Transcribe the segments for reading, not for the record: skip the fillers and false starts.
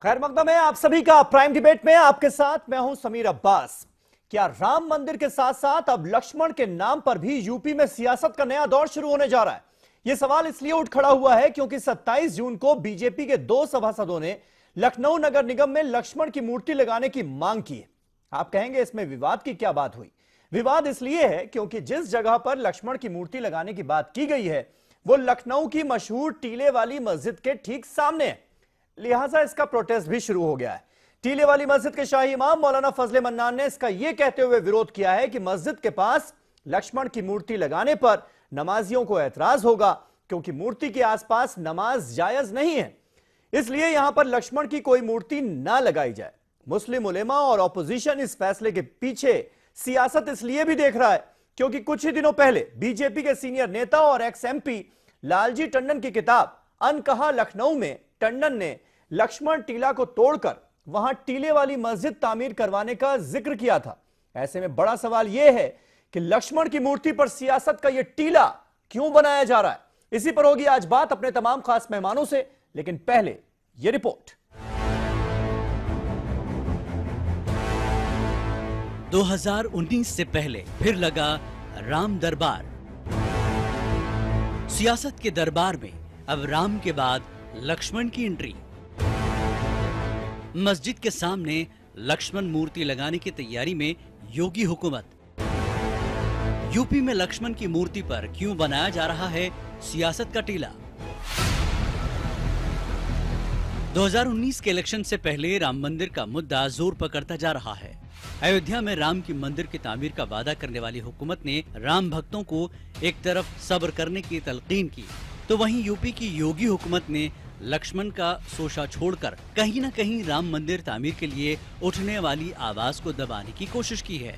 खैर मकदम है आप सभी का प्राइम डिबेट में। आपके साथ मैं हूं समीर अब्बास। क्या राम मंदिर के साथ साथ अब लक्ष्मण के नाम पर भी यूपी में सियासत का नया दौर शुरू होने जा रहा है? यह सवाल इसलिए उठ खड़ा हुआ है क्योंकि 27 जून को बीजेपी के 2 सभासदों ने लखनऊ नगर निगम में लक्ष्मण की मूर्ति लगाने की मांग की है। आप कहेंगे इसमें विवाद की क्या बात हुई? विवाद इसलिए है क्योंकि जिस जगह पर लक्ष्मण की मूर्ति लगाने की बात की गई है वो लखनऊ की मशहूर टीले वाली मस्जिद के ठीक सामने है। लिहाजा इसका प्रोटेस्ट भी शुरू हो गया है। टीले वाली मस्जिद के शाही इमाम मौलाना फजले मन्नान ने इसका यह कहते हुए विरोध किया है कि मस्जिद के पास लक्ष्मण की मूर्ति लगाने पर नमाजियों को ऐतराज होगा क्योंकि मूर्ति के आसपास नमाज जायज नहीं है, इसलिए यहां पर लक्ष्मण की कोई मूर्ति ना लगाई जाए। मुस्लिम उलेमा और ऑपोजिशन इस फैसले के पीछे सियासत इसलिए भी देख रहा है क्योंकि कुछ ही दिनों पहले बीजेपी के सीनियर नेता और एक्स एमपी लालजी टंडन की किताब अनकहा लखनऊ में टंडन ने लक्ष्मण टीला को तोड़कर वहां टीले वाली मस्जिद तामीर करवाने का जिक्र किया था। ऐसे में बड़ा सवाल यह है कि लक्ष्मण की मूर्ति पर सियासत का यह टीला क्यों बनाया जा रहा है? इसी पर होगी आज बात अपने तमाम खास मेहमानों से, लेकिन पहले यह रिपोर्ट। 2019 से पहले फिर लगा राम दरबार। सियासत के दरबार में अब राम के बाद लक्ष्मण की एंट्री। मस्जिद के सामने लक्ष्मण मूर्ति लगाने की तैयारी में योगी हुकूमत। यूपी में लक्ष्मण की मूर्ति पर क्यों बनाया जा रहा है सियासत का टीला? 2019 के इलेक्शन से पहले राम मंदिर का मुद्दा जोर पकड़ता जा रहा है। अयोध्या में राम की मंदिर की तामीर का वादा करने वाली हुकूमत ने राम भक्तों को एक तरफ सब्र करने की तलकीन की, तो वहीं यूपी की योगी हुकूमत ने लक्ष्मण का सोशा छोड़कर कहीं न कहीं राम मंदिर तामीर के लिए उठने वाली आवाज को दबाने की कोशिश की है।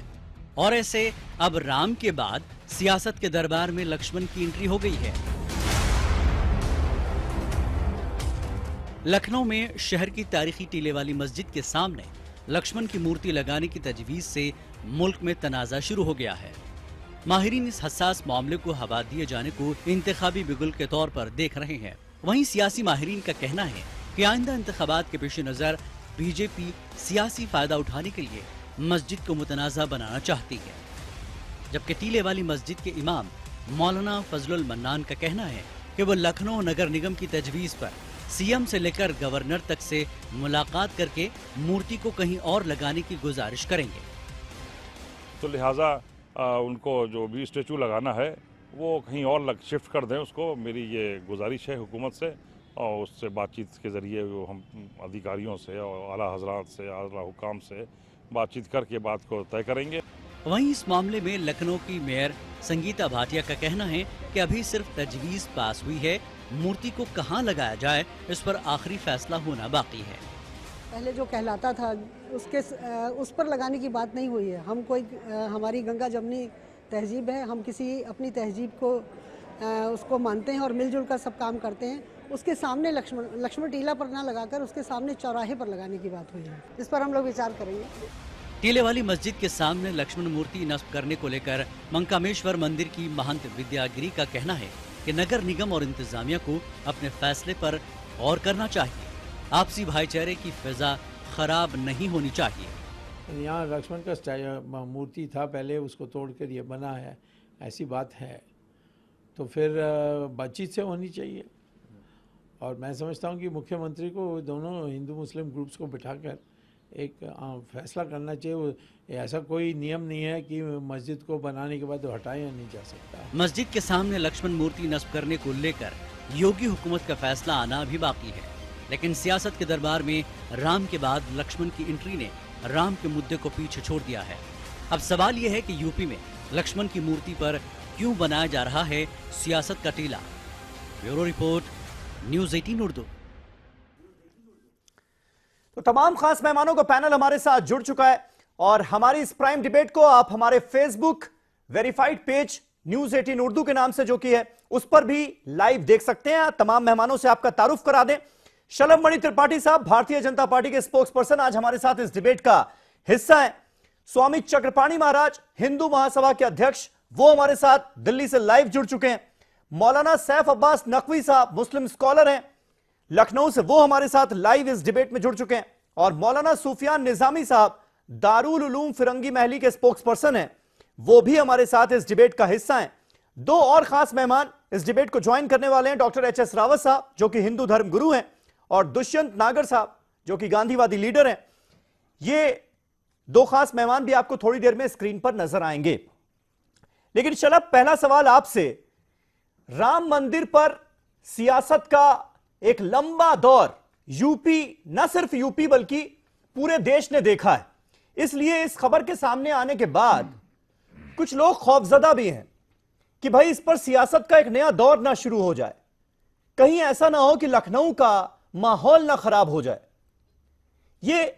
और ऐसे अब राम के बाद सियासत के दरबार में लक्ष्मण की एंट्री हो गई है। लखनऊ में शहर की तारीखी टीले वाली मस्जिद के सामने लक्ष्मण की मूर्ति लगाने की तजवीज से मुल्क में तनाजा शुरू हो गया है। माहिरीन इस हसास मामले को हवा दिए जाने को इंतखाबी बिगुल के तौर पर देख रहे हैं। वहीं सियासी माहिरीन का कहना है कि आइंदा इंतखाबात के पेश नजर बीजेपी सियासी फायदा उठाने के लिए मस्जिद को मुतनाज़ा बनाना चाहती है, जबकि टीले वाली मस्जिद के इमाम मौलाना फजलुल मन्नान का कहना है कि वो लखनऊ नगर निगम की तजवीज पर सीएम से लेकर गवर्नर तक से मुलाकात करके मूर्ति को कहीं और लगाने की गुजारिश करेंगे। तो लिहाजा उनको जो भी स्टेचू लगाना है वो कहीं और शिफ्ट कर दें, उसको मेरी ये गुजारिश है हुकूमत से। और उससे बातचीत के ज़रिए वो हम अधिकारियों से और आला हजरात से, आला हुकाम से बातचीत करके बात को तय करेंगे। वहीं इस मामले में लखनऊ की मेयर संगीता भाटिया का कहना है कि अभी सिर्फ तजवीज़ पास हुई है, मूर्ति को कहाँ लगाया जाए इस पर आखिरी फैसला होना बाकी है। पहले जो कहलाता था उस पर लगाने की बात नहीं हुई है। हम कोई हमारी गंगा जमनी तहजीब है, हम किसी अपनी तहजीब को उसको मानते हैं और मिलजुल कर सब काम करते हैं। उसके सामने लक्ष्मण टीला पर ना लगाकर उसके सामने चौराहे पर लगाने की बात हुई है। इस पर हम लोग विचार करेंगे। टीले वाली मस्जिद के सामने लक्ष्मण मूर्ति नस्ब करने को लेकर मंकामेश्वर मंदिर की महंत विद्यागिरी का कहना है कि नगर निगम और इंतजामिया को अपने फैसले पर गौर करना चाहिए। आपसी भाईचारे की फिजा खराब नहीं होनी चाहिए। यहाँ लक्ष्मण का मूर्ति था पहले, उसको तोड़कर ये बना है, ऐसी बात है तो फिर बातचीत से होनी चाहिए। और मैं समझता हूँ कि मुख्यमंत्री को दोनों हिंदू मुस्लिम ग्रुप्स को बिठाकर एक फैसला करना चाहिए। ऐसा कोई नियम नहीं है कि मस्जिद को बनाने के बाद हटाया नहीं जा सकता। मस्जिद के सामने लक्ष्मण मूर्ति नस्ब करने को लेकर योगी हुकूमत का फैसला आना भी बाकी है, लेकिन सियासत के दरबार में राम के बाद लक्ष्मण की एंट्री ने राम के मुद्दे को पीछे छोड़ दिया है। अब सवाल यह है कि यूपी में लक्ष्मण की मूर्ति पर क्यों बनाया जा रहा है सियासत का टीला? Bureau report, news 18 Urdu. तो तमाम खास मेहमानों का पैनल हमारे साथ जुड़ चुका है और हमारी इस प्राइम डिबेट को आप हमारे Facebook verified page news 18 Urdu के नाम से जो कि है उस पर भी लाइव देख सकते हैं। तमाम मेहमानों से आपका तारुफ करा दें। शलभ मणि त्रिपाठी साहब भारतीय जनता पार्टी के स्पोक्स पर्सन आज हमारे साथ इस डिबेट का हिस्सा है। स्वामी चक्रपाणी महाराज हिंदू महासभा के अध्यक्ष, वो हमारे साथ दिल्ली से लाइव जुड़ चुके हैं। मौलाना सैफ अब्बास नकवी साहब मुस्लिम स्कॉलर हैं। लखनऊ से वो हमारे साथ लाइव इस डिबेट में जुड़ चुके हैं और मौलाना सुफियान निजामी साहब दारुल उलूम फिरंगी महली के स्पोक्स पर्सन हैं, वो भी हमारे साथ इस डिबेट का हिस्सा हैं। दो और खास मेहमान इस डिबेट को ज्वाइन करने वाले हैं, डॉक्टर एच.एस. रावत साहब जो कि हिंदू धर्म गुरु हैं और दुष्यंत नागर साहब जो कि गांधीवादी लीडर हैं। ये दो खास मेहमान भी आपको थोड़ी देर में स्क्रीन पर नजर आएंगे। लेकिन शलभ, पहला सवाल आपसे, राम मंदिर पर सियासत का एक लंबा दौर यूपी, न सिर्फ यूपी बल्कि पूरे देश ने देखा है, इसलिए इस खबर के सामने आने के बाद कुछ लोग खौफजदा भी हैं कि भाई इस पर सियासत का एक नया दौर ना शुरू हो जाए, कहीं ऐसा ना हो कि लखनऊ का माहौल ना खराब हो जाए। ये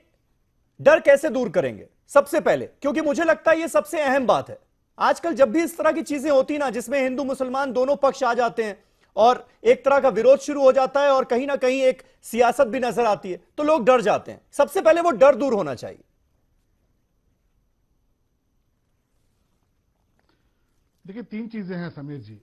डर कैसे दूर करेंगे सबसे पहले, क्योंकि मुझे लगता है ये सबसे अहम बात है। आजकल जब भी इस तरह की चीजें होती ना, जिसमें हिंदू मुसलमान दोनों पक्ष आ जाते हैं और एक तरह का विरोध शुरू हो जाता है और कहीं ना कहीं एक सियासत भी नजर आती है, तो लोग डर जाते हैं। सबसे पहले वो डर दूर होना चाहिए। देखिए, तीन चीजें हैं समीर जी।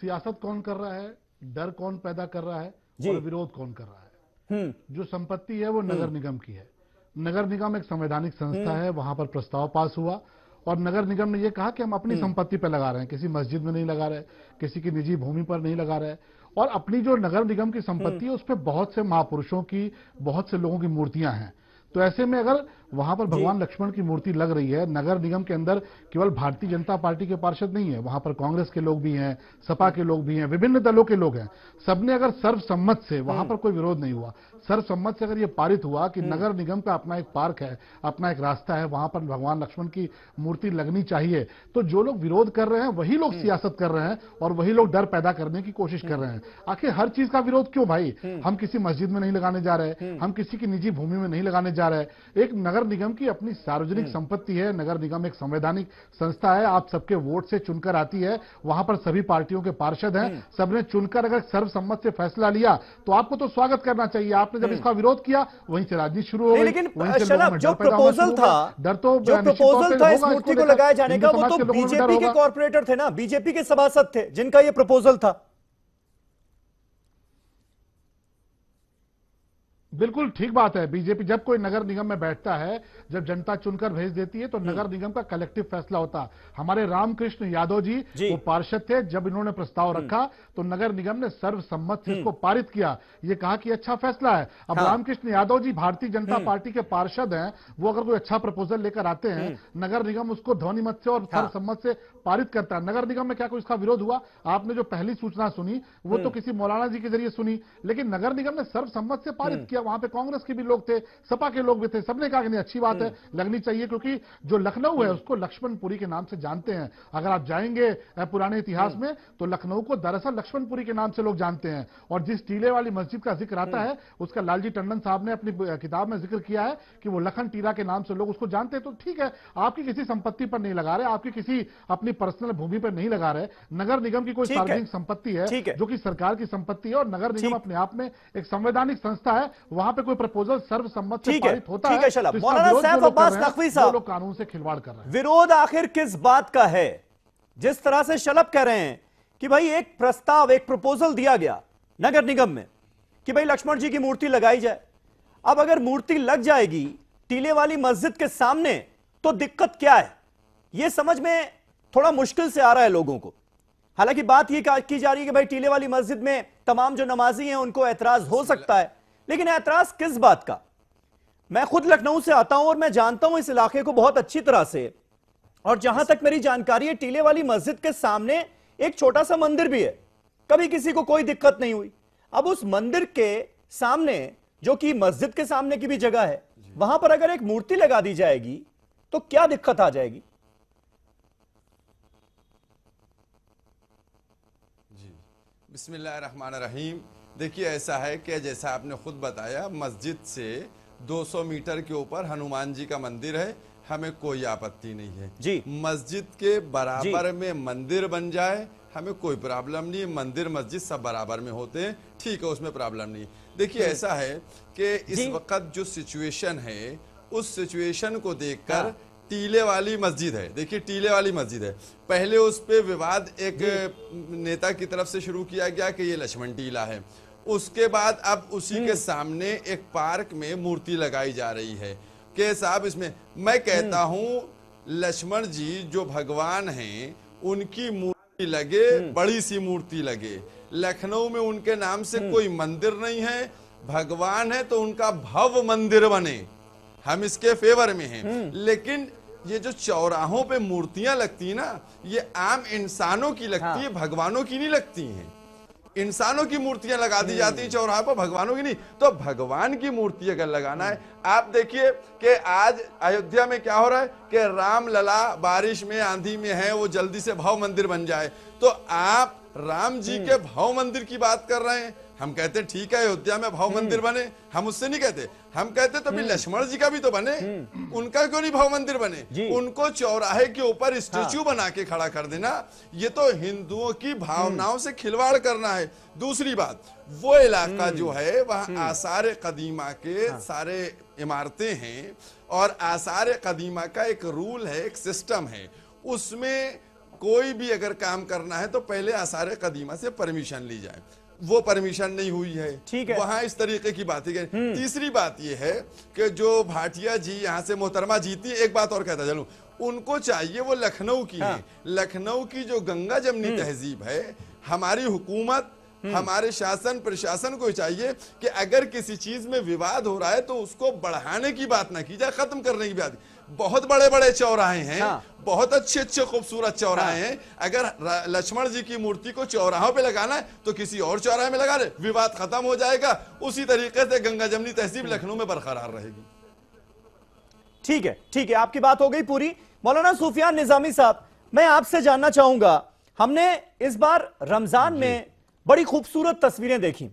सियासत कौन कर रहा है, डर कौन पैदा कर रहा है और विरोध कौन कर रहा है। जो संपत्ति है वो नगर निगम की है। नगर निगम एक संवैधानिक संस्था है, वहां पर प्रस्ताव पास हुआ और नगर निगम ने यह कहा कि हम अपनी संपत्ति पर लगा रहे हैं, किसी मस्जिद में नहीं लगा रहे, किसी की निजी भूमि पर नहीं लगा रहे। और अपनी जो नगर निगम की संपत्ति है उस पर बहुत से महापुरुषों की, बहुत से लोगों की मूर्तियां हैं। तो ऐसे में अगर वहां पर भगवान लक्ष्मण की मूर्ति लग रही है, नगर निगम के अंदर केवल भारतीय जनता पार्टी के पार्षद नहीं है, वहां पर कांग्रेस के लोग भी हैं, सपा के लोग भी हैं, विभिन्न दलों के लोग हैं। सबने अगर सर्वसम्मत से, वहां पर कोई विरोध नहीं हुआ, सर्वसम्मत से अगर ये पारित हुआ कि नगर निगम का अपना एक पार्क है, अपना एक रास्ता है, वहां पर भगवान लक्ष्मण की मूर्ति लगनी चाहिए, तो जो लोग विरोध कर रहे हैं वही लोग सियासत कर रहे हैं और वही लोग डर पैदा करने की कोशिश कर रहे हैं। आखिर हर चीज का विरोध क्यों भाई? हम किसी मस्जिद में नहीं लगाने जा रहे, हम किसी की निजी भूमि में नहीं लगाने जा रहे। एक नगर निगम की अपनी सार्वजनिक संपत्ति है, नगर निगम एक संवैधानिक संस्था है, आप सबके वोट से चुनकर आती है, वहां पर सभी पार्टियों के पार्षद हैं, सबने चुनकर अगर सर्वसम्मत से फैसला लिया तो आपको तो स्वागत करना चाहिए। आपने जब इसका विरोध किया वहीं से राजनीति शुरू हो गई। लेकिन शलभ, जो प्रपोजल था, डर तो जो प्रपोजल था इस मूर्ति को लगाए जाने का, वो तो बीजेपी के कॉर्पोरेटर थे ना, बीजेपी के सभासद थे जिनका ये प्रपोजल था। बिल्कुल ठीक बात है। बीजेपी जब कोई नगर निगम में बैठता है, जब जनता चुनकर भेज देती है तो नगर निगम का कलेक्टिव फैसला होता है। हमारे रामकृष्ण यादव जी वो पार्षद थे, जब इन्होंने प्रस्ताव रखा तो नगर निगम ने सर्वसम्मत से इसको पारित किया, ये कहा कि अच्छा फैसला है। अब रामकृष्ण यादव जी भारतीय जनता पार्टी के पार्षद हैं, वो अगर कोई अच्छा प्रपोजल लेकर आते हैं, नगर निगम उसको ध्वनिमत से और सर्वसम्मत से पारित करता है। नगर निगम में क्या कोई इसका विरोध हुआ? आपने जो पहली सूचना सुनी वो तो किसी मौलाना जी के जरिए सुनी, लेकिन नगर निगम ने सर्वसम्मत से पारित किया। वहां पे कांग्रेस के भी लोग थे, सपा के लोग भी थे, सबने कहा कि नहीं अच्छी बात है, लगनी चाहिए, क्योंकि जो लखनऊ है उसको लक्ष्मणपुरी के नाम से जानते हैं। अगर आप जाएंगे पुराने इतिहास में तो लखनऊ को दरअसल लक्ष्मणपुरी के नाम से लोग जानते हैं। और जिस टीले वाली मस्जिद का जिक्र आता है उसका लालजी टंडन साहब ने अपनी किताब में जिक्र किया है कि वो लखन टीला के नाम से लोग उसको जानते हैं। तो ठीक है, आपकी किसी संपत्ति पर नहीं लगा रहे, आपकी किसी अपनी पर्सनल भूमि पर नहीं लगा रहे, नगर निगम की कोई सार्वजनिक संपत्ति है जो कि सरकार की संपत्ति है और नगर निगम अपने आप में एक संवैधानिक संस्था है, वहां पे कोई प्रपोजल सर्वसम्मत से पारित होता है। तो मौलाना सैफ अब्बास नकवी साहब, लोग कानून से खिलवाड़ कर रहे हैं। विरोध आखिर किस बात का है? जिस तरह से शलभ कह रहे हैं कि भाई एक प्रस्ताव, एक प्रपोजल दिया गया नगर निगम में कि भाई लक्ष्मण जी की मूर्ति लगाई जाए। अब अगर मूर्ति लग जाएगी टीले वाली मस्जिद के सामने तो दिक्कत क्या है? यह समझ में थोड़ा मुश्किल से आ रहा है लोगों को। हालांकि बात यह की जा रही है कि भाई टीले वाली मस्जिद में तमाम जो नमाजी हैं उनको ऐतराज हो सकता है, लेकिन ऐतराज किस बात का? मैं खुद लखनऊ से आता हूं और मैं जानता हूं इस इलाके को बहुत अच्छी तरह से, और जहां तक मेरी जानकारी है टीले वाली मस्जिद के सामने एक छोटा सा मंदिर भी है, कभी किसी को कोई दिक्कत नहीं हुई। अब उस मंदिर के सामने, जो कि मस्जिद के सामने की भी जगह है, वहां पर अगर एक मूर्ति लगा दी जाएगी तो क्या दिक्कत आ जाएगी? जी, बिस्मिल्लाहिर्रहमानिर्रहीम। देखिए, ऐसा है कि जैसा आपने खुद बताया, मस्जिद से 200 मीटर के ऊपर हनुमान जी का मंदिर है, हमें कोई आपत्ति नहीं है जी। मस्जिद के बराबर में मंदिर बन जाए, हमें कोई प्रॉब्लम नहीं। मंदिर मस्जिद सब बराबर में होते हैं, ठीक है, उसमें प्रॉब्लम नहीं। देखिए, ऐसा है कि इस वक्त जो सिचुएशन है उस सिचुएशन को देखकर टीले वाली मस्जिद है, देखिए टीले वाली मस्जिद है, पहले उस पे विवाद एक नेता की तरफ से शुरू किया गया कि ये लक्ष्मण टीला है, उसके बाद अब उसी के सामने एक पार्क में मूर्ति लगाई जा रही है कि साहब इसमें मैं कहता हूं लक्ष्मण जी जो भगवान हैं उनकी मूर्ति लगे, बड़ी सी मूर्ति लगे। लखनऊ में उनके नाम से कोई मंदिर नहीं है, भगवान है तो उनका भव्य मंदिर बने, हम इसके फेवर में हैं। लेकिन ये जो चौराहों पे मूर्तियां लगती है ना, ये आम इंसानों की लगती है, भगवानों की नहीं लगती हैं। इंसानों की मूर्तियां लगा दी जाती हैं चौराहे पर, भगवानों की नहीं। तो भगवान की मूर्ति अगर लगाना है, आप देखिए कि आज अयोध्या में क्या हो रहा है कि राम लला बारिश में आंधी में है, वो जल्दी से भव्य मंदिर बन जाए। तो आप राम जी के भव्य मंदिर की बात कर रहे हैं। हम कहते हैं ठीक है अयोध्या में भव्य मंदिर बने, हम उससे नहीं कहते। हम कहते तो भी लक्ष्मण जी का भी तो बने, उनका क्यों नहीं भव्य मंदिर बने? उनको चौराहे के ऊपर स्टैच्यू बना के खड़ा कर देना, ये तो हिंदुओं की भावनाओं से खिलवाड़ करना है। दूसरी बात, वो इलाका जो है वहाँ आसार कदीमा के सारे इमारतें हैं, और आसार कदीमा का एक रूल है, एक सिस्टम है, उसमें कोई भी अगर काम करना है तो पहले आसार कदीमा से परमिशन ली जाए। वो परमिशन नहीं हुई है, ठीक है, वहां इस तरीके की बातें करें। तीसरी बात ये है कि जो भाटिया जी यहाँ से मोहतरमा जीती, एक बात और कहता चलूं, उनको चाहिए वो लखनऊ की है, लखनऊ की जो गंगा जमनी तहजीब है, हमारी हुकूमत हमारे शासन प्रशासन को चाहिए कि अगर किसी चीज में विवाद हो रहा है तो उसको बढ़ाने की बात ना की जाए, खत्म करने की बात। बहुत बड़े बड़े चौराहे हैं, बहुत अच्छे अच्छे खूबसूरत चौराहे हैं, अगर लक्ष्मण जी की मूर्ति को चौराहों पे लगाना है तो किसी और चौराहे में लगा दे, विवाद खत्म हो जाएगा। उसी तरीके से गंगा जमनी तहजीब लखनऊ में बरकरार रहेगी। ठीक है, ठीक है, आपकी बात हो गई पूरी। मौलाना सुफियान निजामी साहब, मैं आपसे जानना चाहूंगा, हमने इस बार रमजान में बड़ी खूबसूरत तस्वीरें देखी।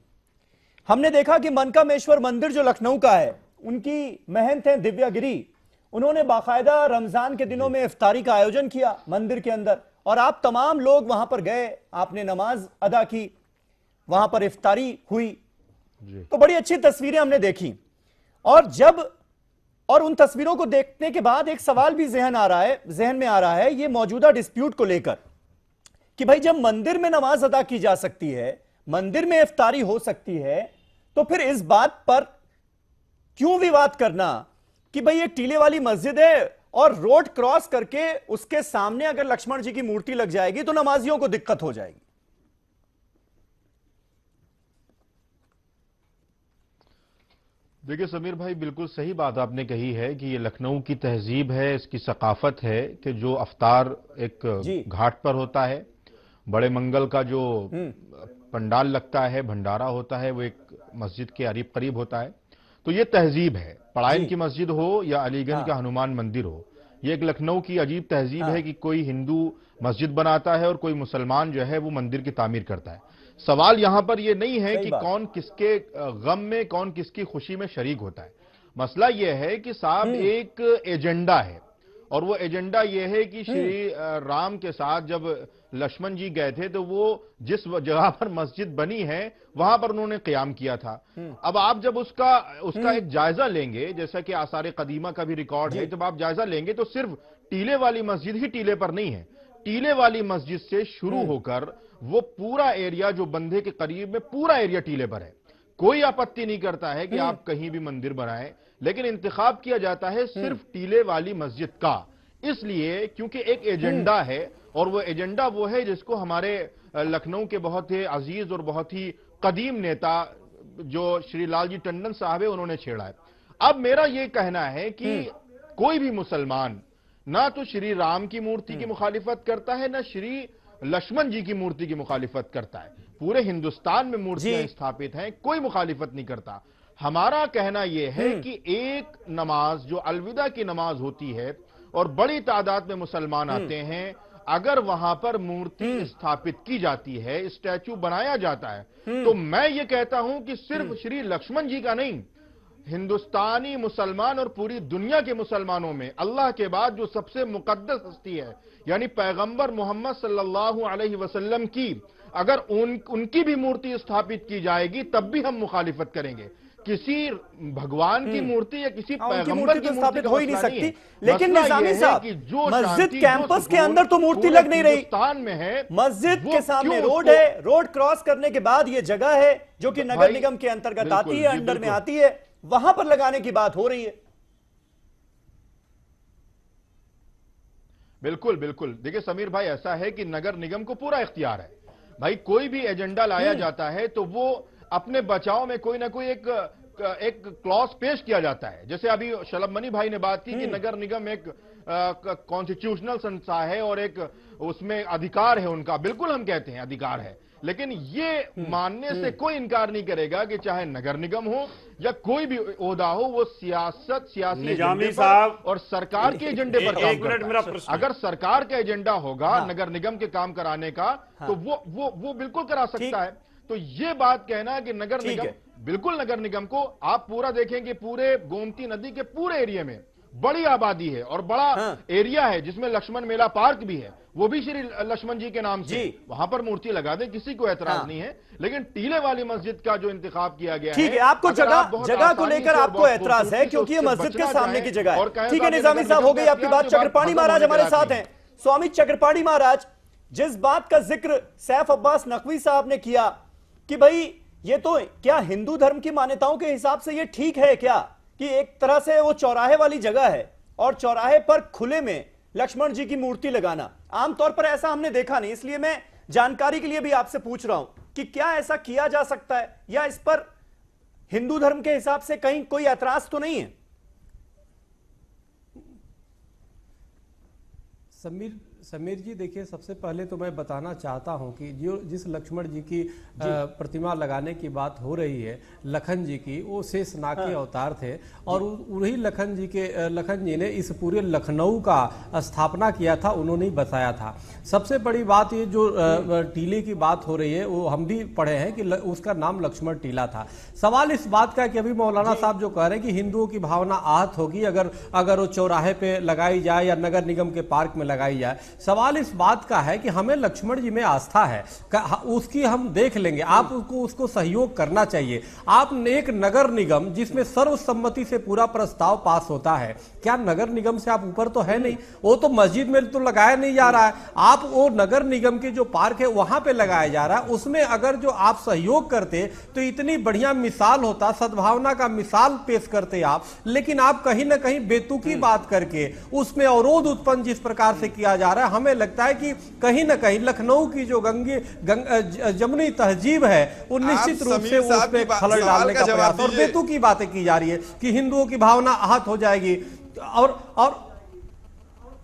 हमने देखा कि मनकामेश्वर मंदिर जो लखनऊ का है, उनकी महंत हैं दिव्या गिरी, उन्होंने बाकायदा रमजान के दिनों में इफ्तारी का आयोजन किया मंदिर के अंदर, और आप तमाम लोग वहां पर गए, आपने नमाज अदा की, वहां पर इफ्तारी हुई, तो बड़ी अच्छी तस्वीरें हमने देखी। और उन तस्वीरों को देखने के बाद एक सवाल भी जहन में आ रहा है, ये मौजूदा डिस्प्यूट को लेकर कि भाई जब मंदिर में नमाज अदा की जा सकती है, मंदिर में इफ्तारी हो सकती है, तो फिर इस बात पर क्यों विवाद करना कि भाई ये टीले वाली मस्जिद है और रोड क्रॉस करके उसके सामने अगर लक्ष्मण जी की मूर्ति लग जाएगी तो नमाजियों को दिक्कत हो जाएगी। देखिए समीर भाई, बिल्कुल सही बात आपने कही है कि ये लखनऊ की तहजीब है, इसकी सकाफत है कि जो अफ्तार एक घाट पर होता है, बड़े मंगल का जो पंडाल लगता है, भंडारा होता है, वो एक मस्जिद के करीब करीब होता है। तो ये तहजीब है, पड़ाइन की मस्जिद हो या अलीगंज का हनुमान मंदिर हो, ये एक लखनऊ की अजीब तहजीब है कि कोई हिंदू मस्जिद बनाता है और कोई मुसलमान जो है वो मंदिर की तामीर करता है। सवाल यहां पर ये नहीं है कि कौन किसके गम में, कौन किसकी खुशी में शरीक होता है। मसला ये है कि साहब एक एजेंडा है, और वो एजेंडा ये है कि श्री राम के साथ जब लक्ष्मण जी गए थे तो वो जिस जगह पर मस्जिद बनी है वहां पर उन्होंने क़याम किया था। अब आप जब उसका एक जायजा लेंगे, जैसा कि आसार कदीमा का भी रिकॉर्ड है, जब आप जायजा लेंगे तो सिर्फ टीले वाली मस्जिद ही टीले पर नहीं है, टीले वाली मस्जिद से शुरू होकर वो पूरा एरिया जो बंधे के करीब में पूरा एरिया टीले पर है। कोई आपत्ति नहीं करता है कि आप कहीं भी मंदिर बनाएं, लेकिन इंतखाब किया जाता है सिर्फ टीले वाली मस्जिद का, इसलिए क्योंकि एक एजेंडा है, और वो एजेंडा वो है जिसको हमारे लखनऊ के बहुत ही अजीज और बहुत ही कदीम नेता जो श्री लालजी टंडन साहब है उन्होंने छेड़ा है। अब मेरा ये कहना है कि कोई भी मुसलमान ना तो श्री राम की मूर्ति की मुखालिफत करता है, ना श्री लक्ष्मण जी की मूर्ति की मुखालिफत करता है। पूरे हिंदुस्तान में मूर्तियां स्थापित हैं, कोई मुखालिफत नहीं करता। हमारा कहना यह है कि एक नमाज जो अलविदा की नमाज होती है और बड़ी तादाद में मुसलमान आते हैं, अगर वहां पर मूर्ति स्थापित की जाती है, स्टैचू बनाया जाता है, तो मैं ये कहता हूं कि सिर्फ श्री लक्ष्मण जी का नहीं, हिंदुस्तानी मुसलमान और पूरी दुनिया के मुसलमानों में अल्लाह के बाद जो सबसे मुकद्दस हस्ती है, यानी पैगंबर मोहम्मद सल्लल्लाहु अलैहि वसल्लम की, अगर उनकी भी मूर्ति स्थापित की जाएगी तब भी हम मुखालिफत करेंगे, किसी भगवान की मूर्ति या किसी पैगंबर की स्थापित हो ही नहीं सकती। लेकिन निजामी साहब, मस्जिद कैंपस के अंदर तो मूर्ति लग नहीं रही, हिंदुस्तान में है। मस्जिद के सामने रोड है, रोड क्रॉस करने के बाद ये जगह है जो कि नगर निगम के अंतर्गत आती है, अंडर में आती है, वहां पर लगाने की बात हो रही है। बिल्कुल बिल्कुल। देखिए समीर भाई, ऐसा है कि नगर निगम को पूरा इख्तियार है भाई। कोई भी एजेंडा लाया जाता है तो वो अपने बचाव में कोई ना कोई एक क्लॉज पेश किया जाता है। जैसे अभी शलभ मनी भाई ने बात की कि नगर निगम एक कॉन्स्टिट्यूशनल संस्था है और एक उसमें अधिकार है उनका, बिल्कुल हम कहते हैं अधिकार है, लेकिन ये मानने से कोई इनकार नहीं करेगा कि चाहे नगर निगम हो या कोई भी ओहदा हो, वो सियासी निजामी साहब और सरकार के एजेंडे पर काम करता है। अगर सरकार का एजेंडा होगा नगर निगम के काम कराने का तो वो बिल्कुल करा सकता है। तो ये बात कहना है कि नगर निगम, बिल्कुल नगर निगम को आप पूरा देखेंगे, पूरे गोमती नदी के पूरे एरिया में बड़ी आबादी है और बड़ा एरिया है जिसमें लक्ष्मण मेला पार्क भी है, वो भी श्री लक्ष्मण जी के नाम से, वहां पर मूर्ति लगा दें, किसी को ऐतराज नहीं है। लेकिन टीले वाली मस्जिद का जो इंतखाब किया गया है, ठीक है, आपको जगह को लेकर आपको ऐतराज है क्योंकि ये मस्जिद के सामने की जगह है। ठीक है निजामी साहब, हो गई आपकी बात। चक्रपाणी महाराज हमारे साथ हैं। स्वामी चक्रपाणी महाराज, जिस बात का जिक्र सैफ अब्बास नकवी साहब ने किया कि भाई ये तो क्या हिंदू धर्म की मान्यताओं के हिसाब से ये ठीक है क्या कि एक तरह से वो चौराहे वाली जगह है और चौराहे पर खुले में लक्ष्मण जी की मूर्ति लगाना, आमतौर पर ऐसा हमने देखा नहीं, इसलिए मैं जानकारी के लिए भी आपसे पूछ रहा हूं कि क्या ऐसा किया जा सकता है या इस पर हिंदू धर्म के हिसाब से कहीं कोई ऐतराज तो नहीं है? समीर जी, देखिए, सबसे पहले तो मैं बताना चाहता हूं कि जिस लक्ष्मण जी की प्रतिमा लगाने की बात हो रही है, लखन जी की, वो शेष नाग के अवतार थे और वही लखन जी ने इस पूरे लखनऊ का स्थापना किया था, उन्होंने ही बताया था। सबसे बड़ी बात ये जो टीले की बात हो रही है, वो हम भी पढ़े हैं कि उसका नाम लक्ष्मण टीला था। सवाल इस बात का है कि अभी मौलाना साहब जो कह रहे हैं कि हिंदुओं की भावना आहत होगी अगर वो चौराहे पे लगाई जाए या नगर निगम के पार्क में लगाई जाए। सवाल इस बात का है कि हमें लक्ष्मण जी में आस्था है, उसकी हम देख लेंगे, आप उसको सहयोग करना चाहिए। आप एक नगर निगम जिसमें सर्वसम्मति से पूरा प्रस्ताव पास होता है, क्या नगर निगम से आप ऊपर तो है नहीं? वो तो मस्जिद में तो लगाया नहीं जा रहा है, आप वो नगर निगम के जो पार्क है वहां पे लगाया जा रहा है। उसमें अगर जो आप सहयोग करते तो इतनी बढ़िया मिसाल होता, सद्भावना का मिसाल पेश करते आप, लेकिन आप कहीं ना कहीं बेतुकी बात करके उसमें अवरोध उत्पन्न जिस प्रकार से किया जा रहा है, हमें लगता है कि कहीं ना कहीं लखनऊ की जो जमुनी तहजीब है वो निश्चित रूप से उस पे खलल डालने का प्रयास और बेतुकी बातें की जा रही है कि हिंदुओं की भावना आहत हो जाएगी। और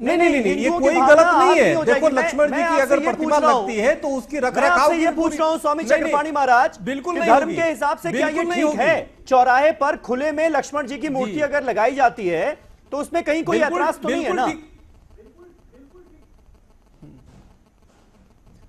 नहीं, ये कोई गलत नहीं है। देखो, लक्ष्मण जी की अगर प्रतिमा लगती है तो उसकी रखरखाव, ये पूछ रहा हूं स्वामी चक्रपाणी महाराज, बिल्कुल धर्म के हिसाब से क्या ये ठीक है चौराहे पर खुले में लक्ष्मण जी की मूर्ति अगर लगाई जाती है तो उसमें कहीं कोई ऐतराज तो नहीं है ना?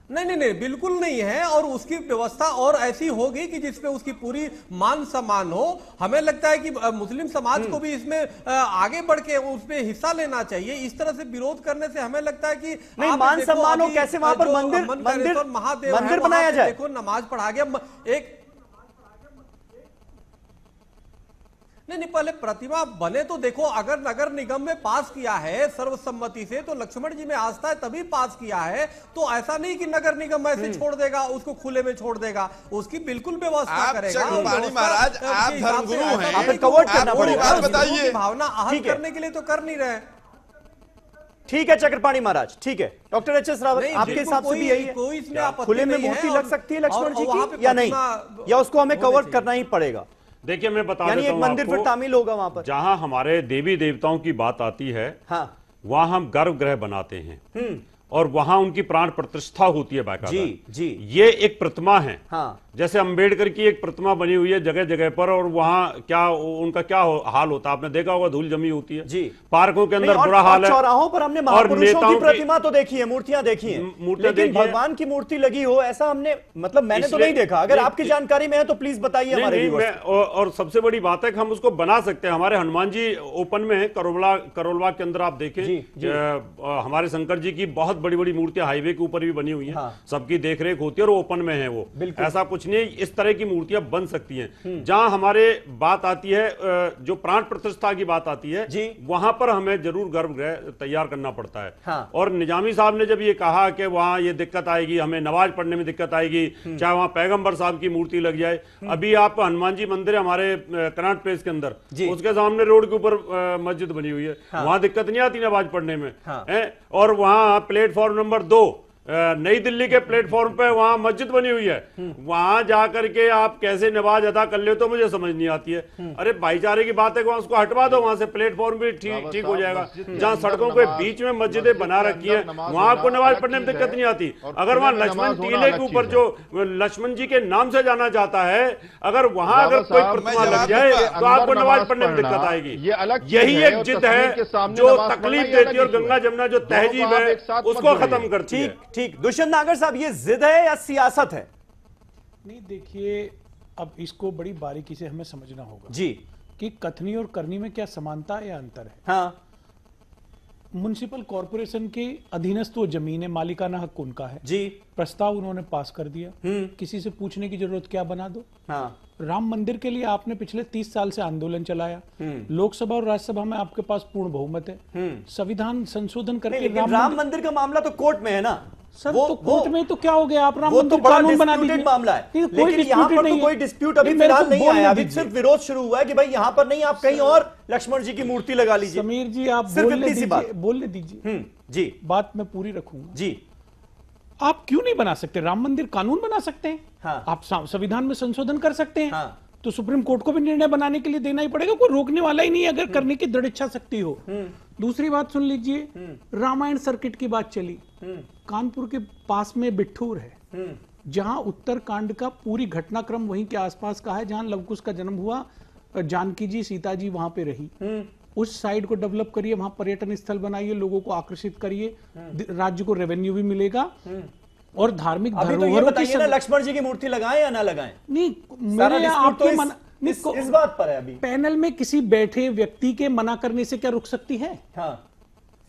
नहीं, बिल्कुल नहीं है। और उसकी व्यवस्था और ऐसी होगी कि जिसपे उसकी पूरी मान सम्मान हो। हमें लगता है कि मुस्लिम समाज को भी इसमें आगे बढ़ के उसमें हिस्सा लेना चाहिए। इस तरह से विरोध करने से हमें लगता है कि नहीं, मान सम्मान हो कैसे वहां पर मंदिर बनाया जाए? देखो, नमाज पढ़ा गया एक नहीं, पहले प्रतिमा बने तो देखो, अगर नगर निगम में पास किया है सर्वसम्मति से तो लक्ष्मण जी में आस्था है तभी पास किया है, तो ऐसा नहीं कि नगर निगम ऐसे छोड़ देगा, उसको खुले में छोड़ देगा, उसकी बिल्कुल व्यवस्था करेगा। महाराज, आप धर्मगुरु हैं, आपको कवर्ट करना पड़ेगा। बताइए, भावना आहत करने के लिए तो कर नहीं रहे। ठीक है चक्रपाणी महाराज, ठीक है। डॉक्टर एच एस रावत, आपके हिसाब से भी यही है, खुले में मूर्ति लग सकती है लक्ष्मण जी की या नहीं, या उसको हमें कवर करना ही पड़ेगा? देखिए, मैं बता देता हूं, एक मंदिर फिर तामील होगा वहां पर। जहां हमारे देवी देवताओं की बात आती है, हाँ, वहां हम गर्भगृह बनाते हैं और वहां उनकी प्राण प्रतिष्ठा होती है बाकायदा। जी, ये एक प्रतिमा है। हाँ। जैसे अंबेडकर की एक प्रतिमा बनी हुई है जगह जगह पर, और वहां क्या उनका क्या हाल होता है आपने देखा होगा, धूल जमी होती है जी। पार्कों के अंदर बुरा हाल है। चौराहों पर हमने महापुरुषों की प्रतिमा तो देखी है, मूर्तियां देखी हैं, लेकिन भगवान की मूर्ति लगी हो ऐसा हमने, मतलब मैंने तो नहीं देखा। अगर आपकी जानकारी में है तो प्लीज बताइए हमारे व्यूअर्स। और सबसे बड़ी बात है कि हम उसको बना सकते हैं। हमारे हनुमान जी ओपन में है, करोलबाग के अंदर आप देखें, हमारे शंकर जी की बहुत बड़ी बड़ी मूर्तियां हाईवे के ऊपर भी बनी हुई है, सबकी देखरेख होती है और ओपन में है वो, ऐसा कुछ सोचने इस तरह की मूर्तियां बन सकती हैं। जहां हमारे बात आती है, जो प्राण प्रतिष्ठा की बात आती है, वहां पर हमें जरूर गर्भगृह तैयार करना पड़ता है। हाँ। और निजामी साहब ने जब ये कहा कि वहां ये दिक्कत आएगी, हमें नमाज पढ़ने में दिक्कत आएगी, चाहे वहां पैगंबर साहब की मूर्ति लग जाए। अभी आप हनुमान जी मंदिर है हमारे कनाट प्लेस के अंदर, उसके सामने रोड के ऊपर मस्जिद बनी हुई है, वहां दिक्कत नहीं आती नमाज पढ़ने में। और वहां प्लेटफॉर्म नंबर 2 नई दिल्ली के प्लेटफॉर्म पे वहां मस्जिद बनी हुई है, वहां जाकर के आप कैसे नमाज अदा कर ले तो मुझे समझ नहीं आती है। अरे भाईचारे की बात है कि वहां उसको हटवा दो, वहां से प्लेटफॉर्म भी ठीक हो जाएगा। जहां सड़कों के बीच में मस्जिदें बना रखी है वहां आपको नमाज पढ़ने में दिक्कत नहीं आती। अगर वहां लक्ष्मण टीले के ऊपर जो लक्ष्मण जी के नाम से जाना जाता है, अगर वहां अगर कोई प्रतिमा लग जाए तो आपको नमाज पढ़ने में दिक्कत आएगी। यही एक जिद है जो तकलीफ देती है और गंगा जमुना जो तहजीब है उसको खत्म करती है। ठीक, दुष्यंत नागर साहब, ये जिद है या सियासत है? नहीं, देखिए, अब इसको बड़ी बारीकी से हमें समझना होगा जी कि कथनी और करनी में क्या समानता या अंतर है। हाँ। म्युनिसिपल कॉर्पोरेशन के अधीनस्थ वो जमीन है, मालिकाना हक उनका है जी। प्रस्ताव उन्होंने पास कर दिया, किसी से पूछने की जरूरत क्या, बना दो। हाँ। राम मंदिर के लिए आपने पिछले 30 साल से आंदोलन चलाया, लोकसभा और राज्यसभा में आपके पास पूर्ण बहुमत है, संविधान संशोधन करके राम मंदिर का मामला तो कोर्ट में है ना सर। तो कोर्ट में तो क्या हो गया, आप राम मंदिर तो कानून बना दीजिए। मामला है, लेकिन यहाँ पर तो कोई डिस्प्यूट अभी फिलहाल नहीं आया, अभी सिर्फ विरोध शुरू हुआ है कि भाई यहाँ पर नहीं, आप कहीं और लक्ष्मण जी की मूर्ति लगा लीजिए। समीर जी, आप बोलने दीजिए जी, बात मैं पूरी रखूंगा जी। आप क्यों नहीं बना सकते? राम मंदिर कानून बना सकते हैं। हाँ। आप संविधान में संशोधन कर सकते हैं। हाँ। तो सुप्रीम कोर्ट को भी निर्णय बनाने के लिए देना ही पड़ेगा, कोई रोकने वाला ही नहीं है अगर करने की दृढ़ इच्छा शक्ति हो। दूसरी बात सुन लीजिए, रामायण सर्किट की बात चली, कानपुर के पास में बिट्ठूर है, जहां उत्तरकांड का पूरी घटनाक्रम वहीं के आसपास का है, जहां लवकुश का जन्म हुआ, जानकी जी सीता जी वहां पे रही। उस साइड को डेवलप करिए, वहां पर्यटन स्थल बनाइए, लोगों को आकर्षित करिए, राज्य को रेवेन्यू भी मिलेगा और धार्मिक धरोहरों की। लक्ष्मण जी की मूर्ति लगाएं या ना लगाएं? नहीं, मेरे आपके मन इस बात पर है। अभी पैनल में किसी बैठे व्यक्ति के मना करने से क्या रुक सकती है? हाँ।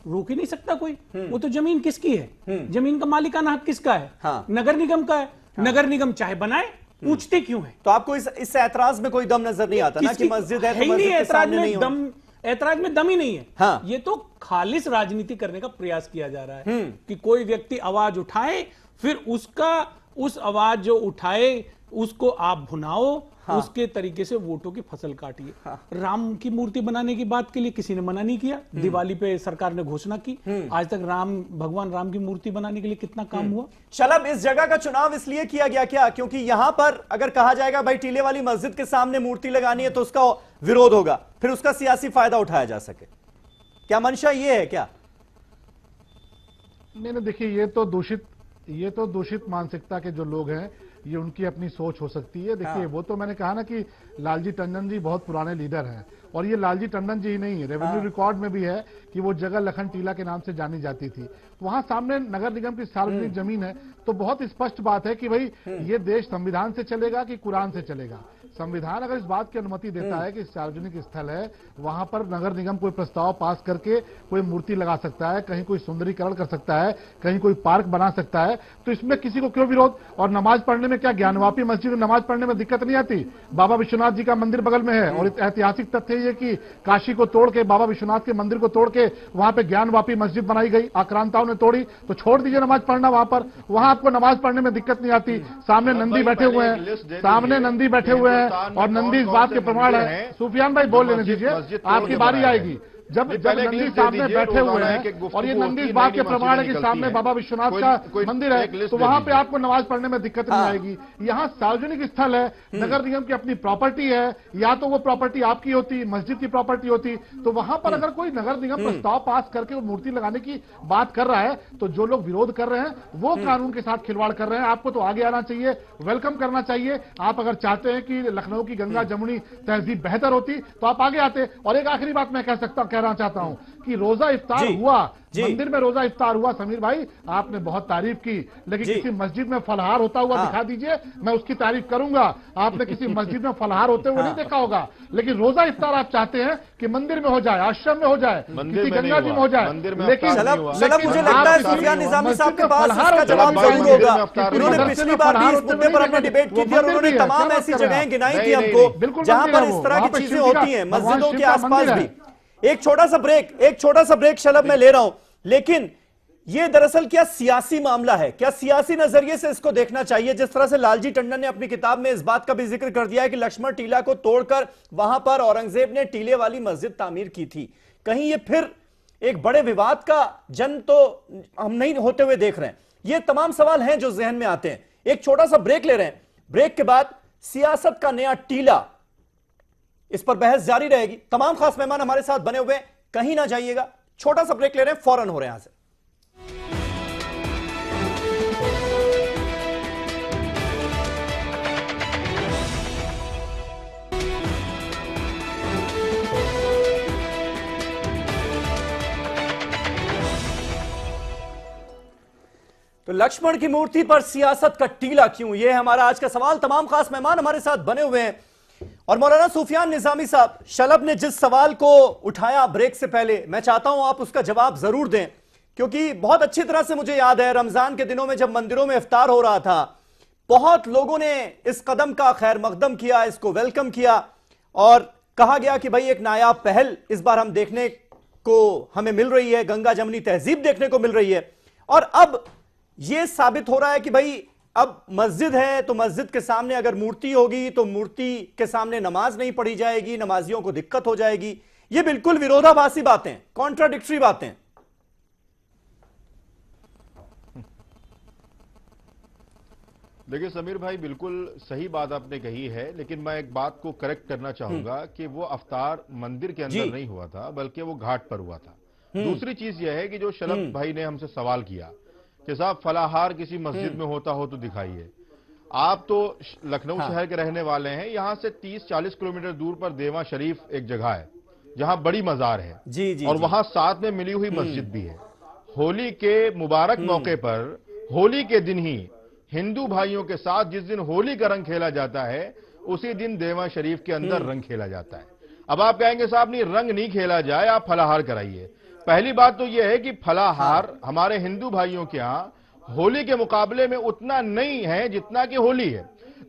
रोक ही नहीं सकता कोई। वो तो जमीन किसकी है, जमीन का मालिकाना हक किसका है? हाँ। नगर निगम का है। हाँ। नगर निगम चाहे बनाए, पूछते क्यों है? तो आपको इस ऐतराज में कोई दम नजर नहीं आता ना कि मस्जिद है तो मस्जिद के सामने नहीं हो? ऐतराज में दम ही नहीं है। हाँ। ये तो खालिश राजनीति करने का प्रयास किया जा रहा है कि कोई व्यक्ति आवाज उठाए, फिर उस आवाज जो उठाए उसको आप भुनाओ। हाँ। उसके तरीके से वोटों की फसल काटिए। हाँ। राम की मूर्ति बनाने की बात के लिए किसी ने मना नहीं किया, दिवाली पे सरकार ने घोषणा की, आज तक भगवान राम की मूर्ति बनाने के लिए कितना काम हुआ। शलभ, इस जगह का चुनाव इसलिए किया गया क्या क्योंकि यहां पर अगर कहा जाएगा भाई टीले वाली मस्जिद के सामने मूर्ति लगानी है तो उसका विरोध होगा, फिर उसका सियासी फायदा उठाया जा सके? क्या मंशा ये है क्या? नहीं, देखिए, ये तो दूषित मानसिकता के जो लोग हैं, ये उनकी अपनी सोच हो सकती है। देखिए, वो तो मैंने कहा ना कि लालजी टंडन जी बहुत पुराने लीडर हैं, और ये लालजी टंडन जी ही नहीं है, रेवेन्यू रिकॉर्ड में भी है कि वो जगह लखन टीला के नाम से जानी जाती थी। वहां सामने नगर निगम की सार्वजनिक जमीन है, तो बहुत स्पष्ट बात है कि भाई ये देश संविधान से चलेगा कि कुरान से चलेगा। संविधान अगर इस बात की अनुमति देता है कि सार्वजनिक स्थल है, वहां पर नगर निगम कोई प्रस्ताव पास करके कोई मूर्ति लगा सकता है, कहीं कोई सुंदरीकरण कर सकता है, कहीं कोई पार्क बना सकता है, तो इसमें किसी को क्यों विरोध? और नमाज पढ़ने में क्या ज्ञानवापी मस्जिद में नमाज पढ़ने में दिक्कत नहीं आती? बाबा विश्वनाथ जी का मंदिर बगल में है, और ऐतिहासिक तथ्य ये कि काशी को तोड़ के, बाबा विश्वनाथ के मंदिर को तोड़ के वहां पे ज्ञानवापी मस्जिद बनाई गई, आक्रांताओं ने तोड़ी, तो छोड़ दीजिए नमाज पढ़ना वहां पर, वहां आपको नमाज पढ़ने में दिक्कत नहीं आती। सामने नंदी बैठे हुए हैं, सामने नंदी बैठे हुए हैं, और नंदी इस बात के प्रमाण है। सुफियान भाई बोल लेने दीजिए, आपकी बारी आएगी। जब नंदी सामने बैठे हुए हैं, और ये नंदी इस बात के प्रमाण है कि सामने बाबा विश्वनाथ का मंदिर है, तो वहां पे आपको नमाज पढ़ने में दिक्कत नहीं आएगी। यहाँ सार्वजनिक स्थल है, नगर निगम की अपनी प्रॉपर्टी है, या तो वो प्रॉपर्टी आपकी होती, मस्जिद की प्रॉपर्टी होती, तो वहां पर अगर कोई नगर निगम प्रस्ताव पास करके वो मूर्ति लगाने की बात कर रहा है, तो जो लोग विरोध कर रहे हैं वो कानून के साथ खिलवाड़ कर रहे हैं। आपको तो आगे आना चाहिए, वेलकम करना चाहिए। आप अगर चाहते हैं कि लखनऊ की गंगा जमुनी तहजीब बेहतर होती तो आप आगे आते। और एक आखिरी बात मैं कह कहना चाहता हूं कि रोजा इफ्तार हुआ, मंदिर में रोजा इफ्तार हुआ। समीर भाई आपने बहुत तारीफ की, लेकिन किसी मस्जिद में फलहार होता हुआ दिखा दीजिए, मैं उसकी तारीफ करूंगा। आपने किसी मस्जिद में फलहार होते हुए नहीं देखा होगा, लेकिन रोजा इफ्तार आप चाहते हैं कि मंदिर में हो जाए, आश्रम में हो जाए, किसी गंगा जी में हो जाए। लेकिन मुझे लगता है सुफियान निजामी साहब के पास इसका जवाब जरूर होगा। उन्होंने पिछली बार भी इस मुद्दे पर अपनी डिबेट की थी और उन्होंने तमाम ऐसी जगहें गिनाई थी हमको जहां पर इस तरह की चीजें होती हैं मस्जिदों के आसपास भी। एक छोटा सा ब्रेक शलभ मैं ले रहा हूं, लेकिन ये दरअसल क्या सियासी मामला है, क्या सियासी नजरिए से इसको देखना चाहिए? जिस तरह से लालजी टंडन ने अपनी किताब में इस बात का भी जिक्र कर दिया है कि लक्ष्मण टीला को तोड़कर वहां पर औरंगजेब ने टीले वाली मस्जिद तामीर की थी। कहीं ये फिर एक बड़े विवाद का जन्म तो हम नहीं होते हुए देख रहे हैं? ये तमाम सवाल हैं जो जहन में आते हैं। एक छोटा सा ब्रेक ले रहे हैं, ब्रेक के बाद सियासत का नया टीला, इस पर बहस जारी रहेगी। तमाम खास मेहमान हमारे साथ बने हुए, कहीं ना जाइएगा। छोटा सा ब्रेक ले रहे हैं, फौरन हो रहे हैं यहां से। तो लक्ष्मण की मूर्ति पर सियासत का टीला क्यों, यह है हमारा आज का सवाल। तमाम खास मेहमान हमारे साथ बने हुए हैं और मौलाना सुफियान निजामी साहब, शलभ ने जिस सवाल को उठाया ब्रेक से पहले, मैं चाहता हूं आप उसका जवाब जरूर दें, क्योंकि बहुत अच्छी तरह से मुझे याद है रमजान के दिनों में जब मंदिरों में इफ्तार हो रहा था, बहुत लोगों ने इस कदम का खैर मकदम किया, इसको वेलकम किया और कहा गया कि भाई एक नायाब पहल इस बार हम देखने को हमें मिल रही है, गंगा जमनी तहजीब देखने को मिल रही है। और अब यह साबित हो रहा है कि भाई अब मस्जिद है तो मस्जिद के सामने अगर मूर्ति होगी तो मूर्ति के सामने नमाज नहीं पढ़ी जाएगी, नमाजियों को दिक्कत हो जाएगी। ये बिल्कुल विरोधाभासी बातें, कॉन्ट्राडिक्टरी बातें। देखिए समीर भाई, बिल्कुल सही बात आपने कही है, लेकिन मैं एक बात को करेक्ट करना चाहूंगा कि वो अफ्तार मंदिर के अंदर नहीं हुआ था, बल्कि वो घाट पर हुआ था। दूसरी चीज यह है कि जो शलभ भाई ने हमसे सवाल किया कि साहब फलाहार किसी मस्जिद में होता हो तो दिखाइए। आप तो लखनऊ शहर के रहने वाले हैं, यहां से 30-40 किलोमीटर दूर पर देवा शरीफ एक जगह है जहां बड़ी मजार है जी, और वहां साथ में मिली हुई मस्जिद भी है। होली के मुबारक मौके पर होली के दिन ही हिंदू भाइयों के साथ जिस दिन होली का रंग खेला जाता है, उसी दिन देवा शरीफ के अंदर रंग खेला जाता है। अब आप कहेंगे साहब नहीं, रंग नहीं खेला जाए, आप फलाहार कराइए। पहली बात तो यह है कि फलाहार हमारे हिंदू भाइयों के यहां होली के मुकाबले में उतना नहीं है जितना कि होली है।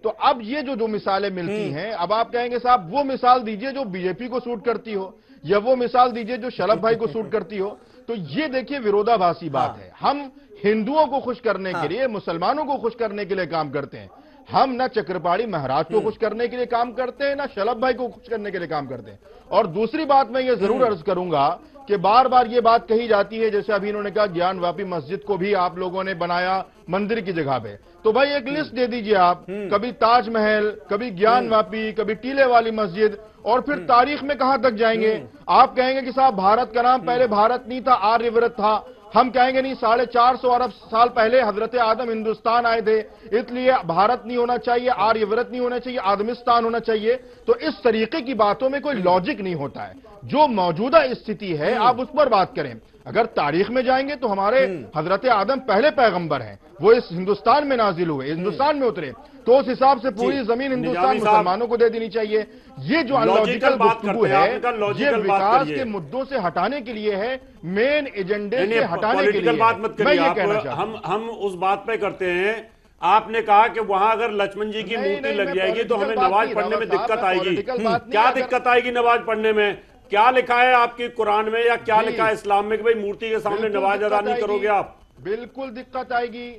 तो अब ये जो मिसालें मिलती हैं, अब आप कहेंगे साहब वो मिसाल दीजिए जो बीजेपी को सूट करती हो, या वो मिसाल दीजिए जो शलभ भाई को सूट करती हो। तो ये देखिए विरोधाभासी बात है। हम हिंदुओं को खुश करने के लिए, मुसलमानों को खुश करने के लिए काम करते हैं। हम ना चक्रपाणी महाराज को खुश करने के लिए काम करते हैं, ना शलभ भाई को खुश करने के लिए काम करते हैं। और दूसरी बात मैं ये जरूर अर्ज करूंगा कि बार बार ये बात कही जाती है, जैसे अभी इन्होंने कहा ज्ञानवापी मस्जिद को भी आप लोगों ने बनाया मंदिर की जगह पे, तो भाई एक लिस्ट दे दीजिए आप, कभी ताजमहल, कभी ज्ञानवापी, कभी टीले वाली मस्जिद, और फिर तारीख में कहां तक जाएंगे? आप कहेंगे कि साहब भारत का नाम पहले भारत नहीं था, आर्यव्रत था। हम कहेंगे नहीं, 450 अरब साल पहले हजरत आदम हिंदुस्तान आए थे, इसलिए भारत नहीं होना चाहिए, आर्यव्रत नहीं होना चाहिए, आदमिस्तान होना चाहिए। तो इस तरीके की बातों में कोई लॉजिक नहीं होता है। जो मौजूदा स्थिति है आप उस पर बात करें। अगर तारीख में जाएंगे तो हमारे हजरत आदम पहले पैगंबर हैं, वो इस हिंदुस्तान में नाजिल हुए, हिंदुस्तान में उतरे, तो उस हिसाब से पूरी जमीन हिंदुस्तान मुसलमानों को दे देनी चाहिए। ये जो अनलॉजिकल गुफ्तगू है, ये विकास के मुद्दों से हटाने के लिए है, मेन एजेंडे से हटाने के लिए। बात मत करिए, हम उस बात पे करते हैं। आपने कहा कि वहां अगर लक्ष्मण जी की मूर्ति लग जाएगी तो हमें नमाज पढ़ने में दिक्कत आएगी। क्या दिक्कत आएगी नमाज पढ़ने में? क्या लिखा है आपकी कुरान में या क्या लिखा है इस्लाम में कि भाई मूर्ति के सामने नमाज अदा नहीं करोगे आप? बिल्कुल दिक्कत आएगी।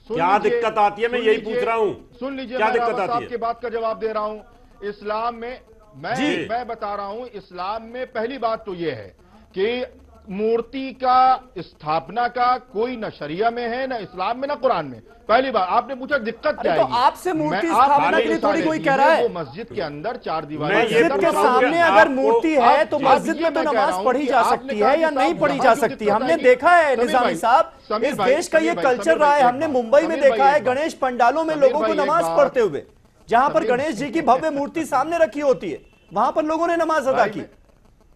क्या दिक्कत आती है, मैं यही पूछ रहा हूं। सुन लीजिए, क्या दिक्कत आती है? आपकी बात का जवाब दे रहा हूं। इस्लाम में मैं बता रहा हूं, इस्लाम में पहली बात तो यह है कि मूर्ति का स्थापना का कोई न शरिया में है, न इस्लाम में, न कुरान में। पहली बात आपने पूछा दिक्कत क्या है? तो आपसे मूर्ति स्थापना के लिए थोड़ी कोई कह रहा है? वो मस्जिद के अंदर 4 दीवार, मस्जिद के सामने अगर मूर्ति है तो मस्जिद में तो नमाज पढ़ी जा सकती है या नहीं पढ़ी जा सकती? हमने देखा है निजामी साहब, इस देश का ये कल्चर रहा है। हमने मुंबई में देखा है गणेश पंडालों में लोगों को नमाज पढ़ते हुए, जहां पर गणेश जी की भव्य मूर्ति सामने रखी होती है, वहां पर लोगों ने नमाज अदा की।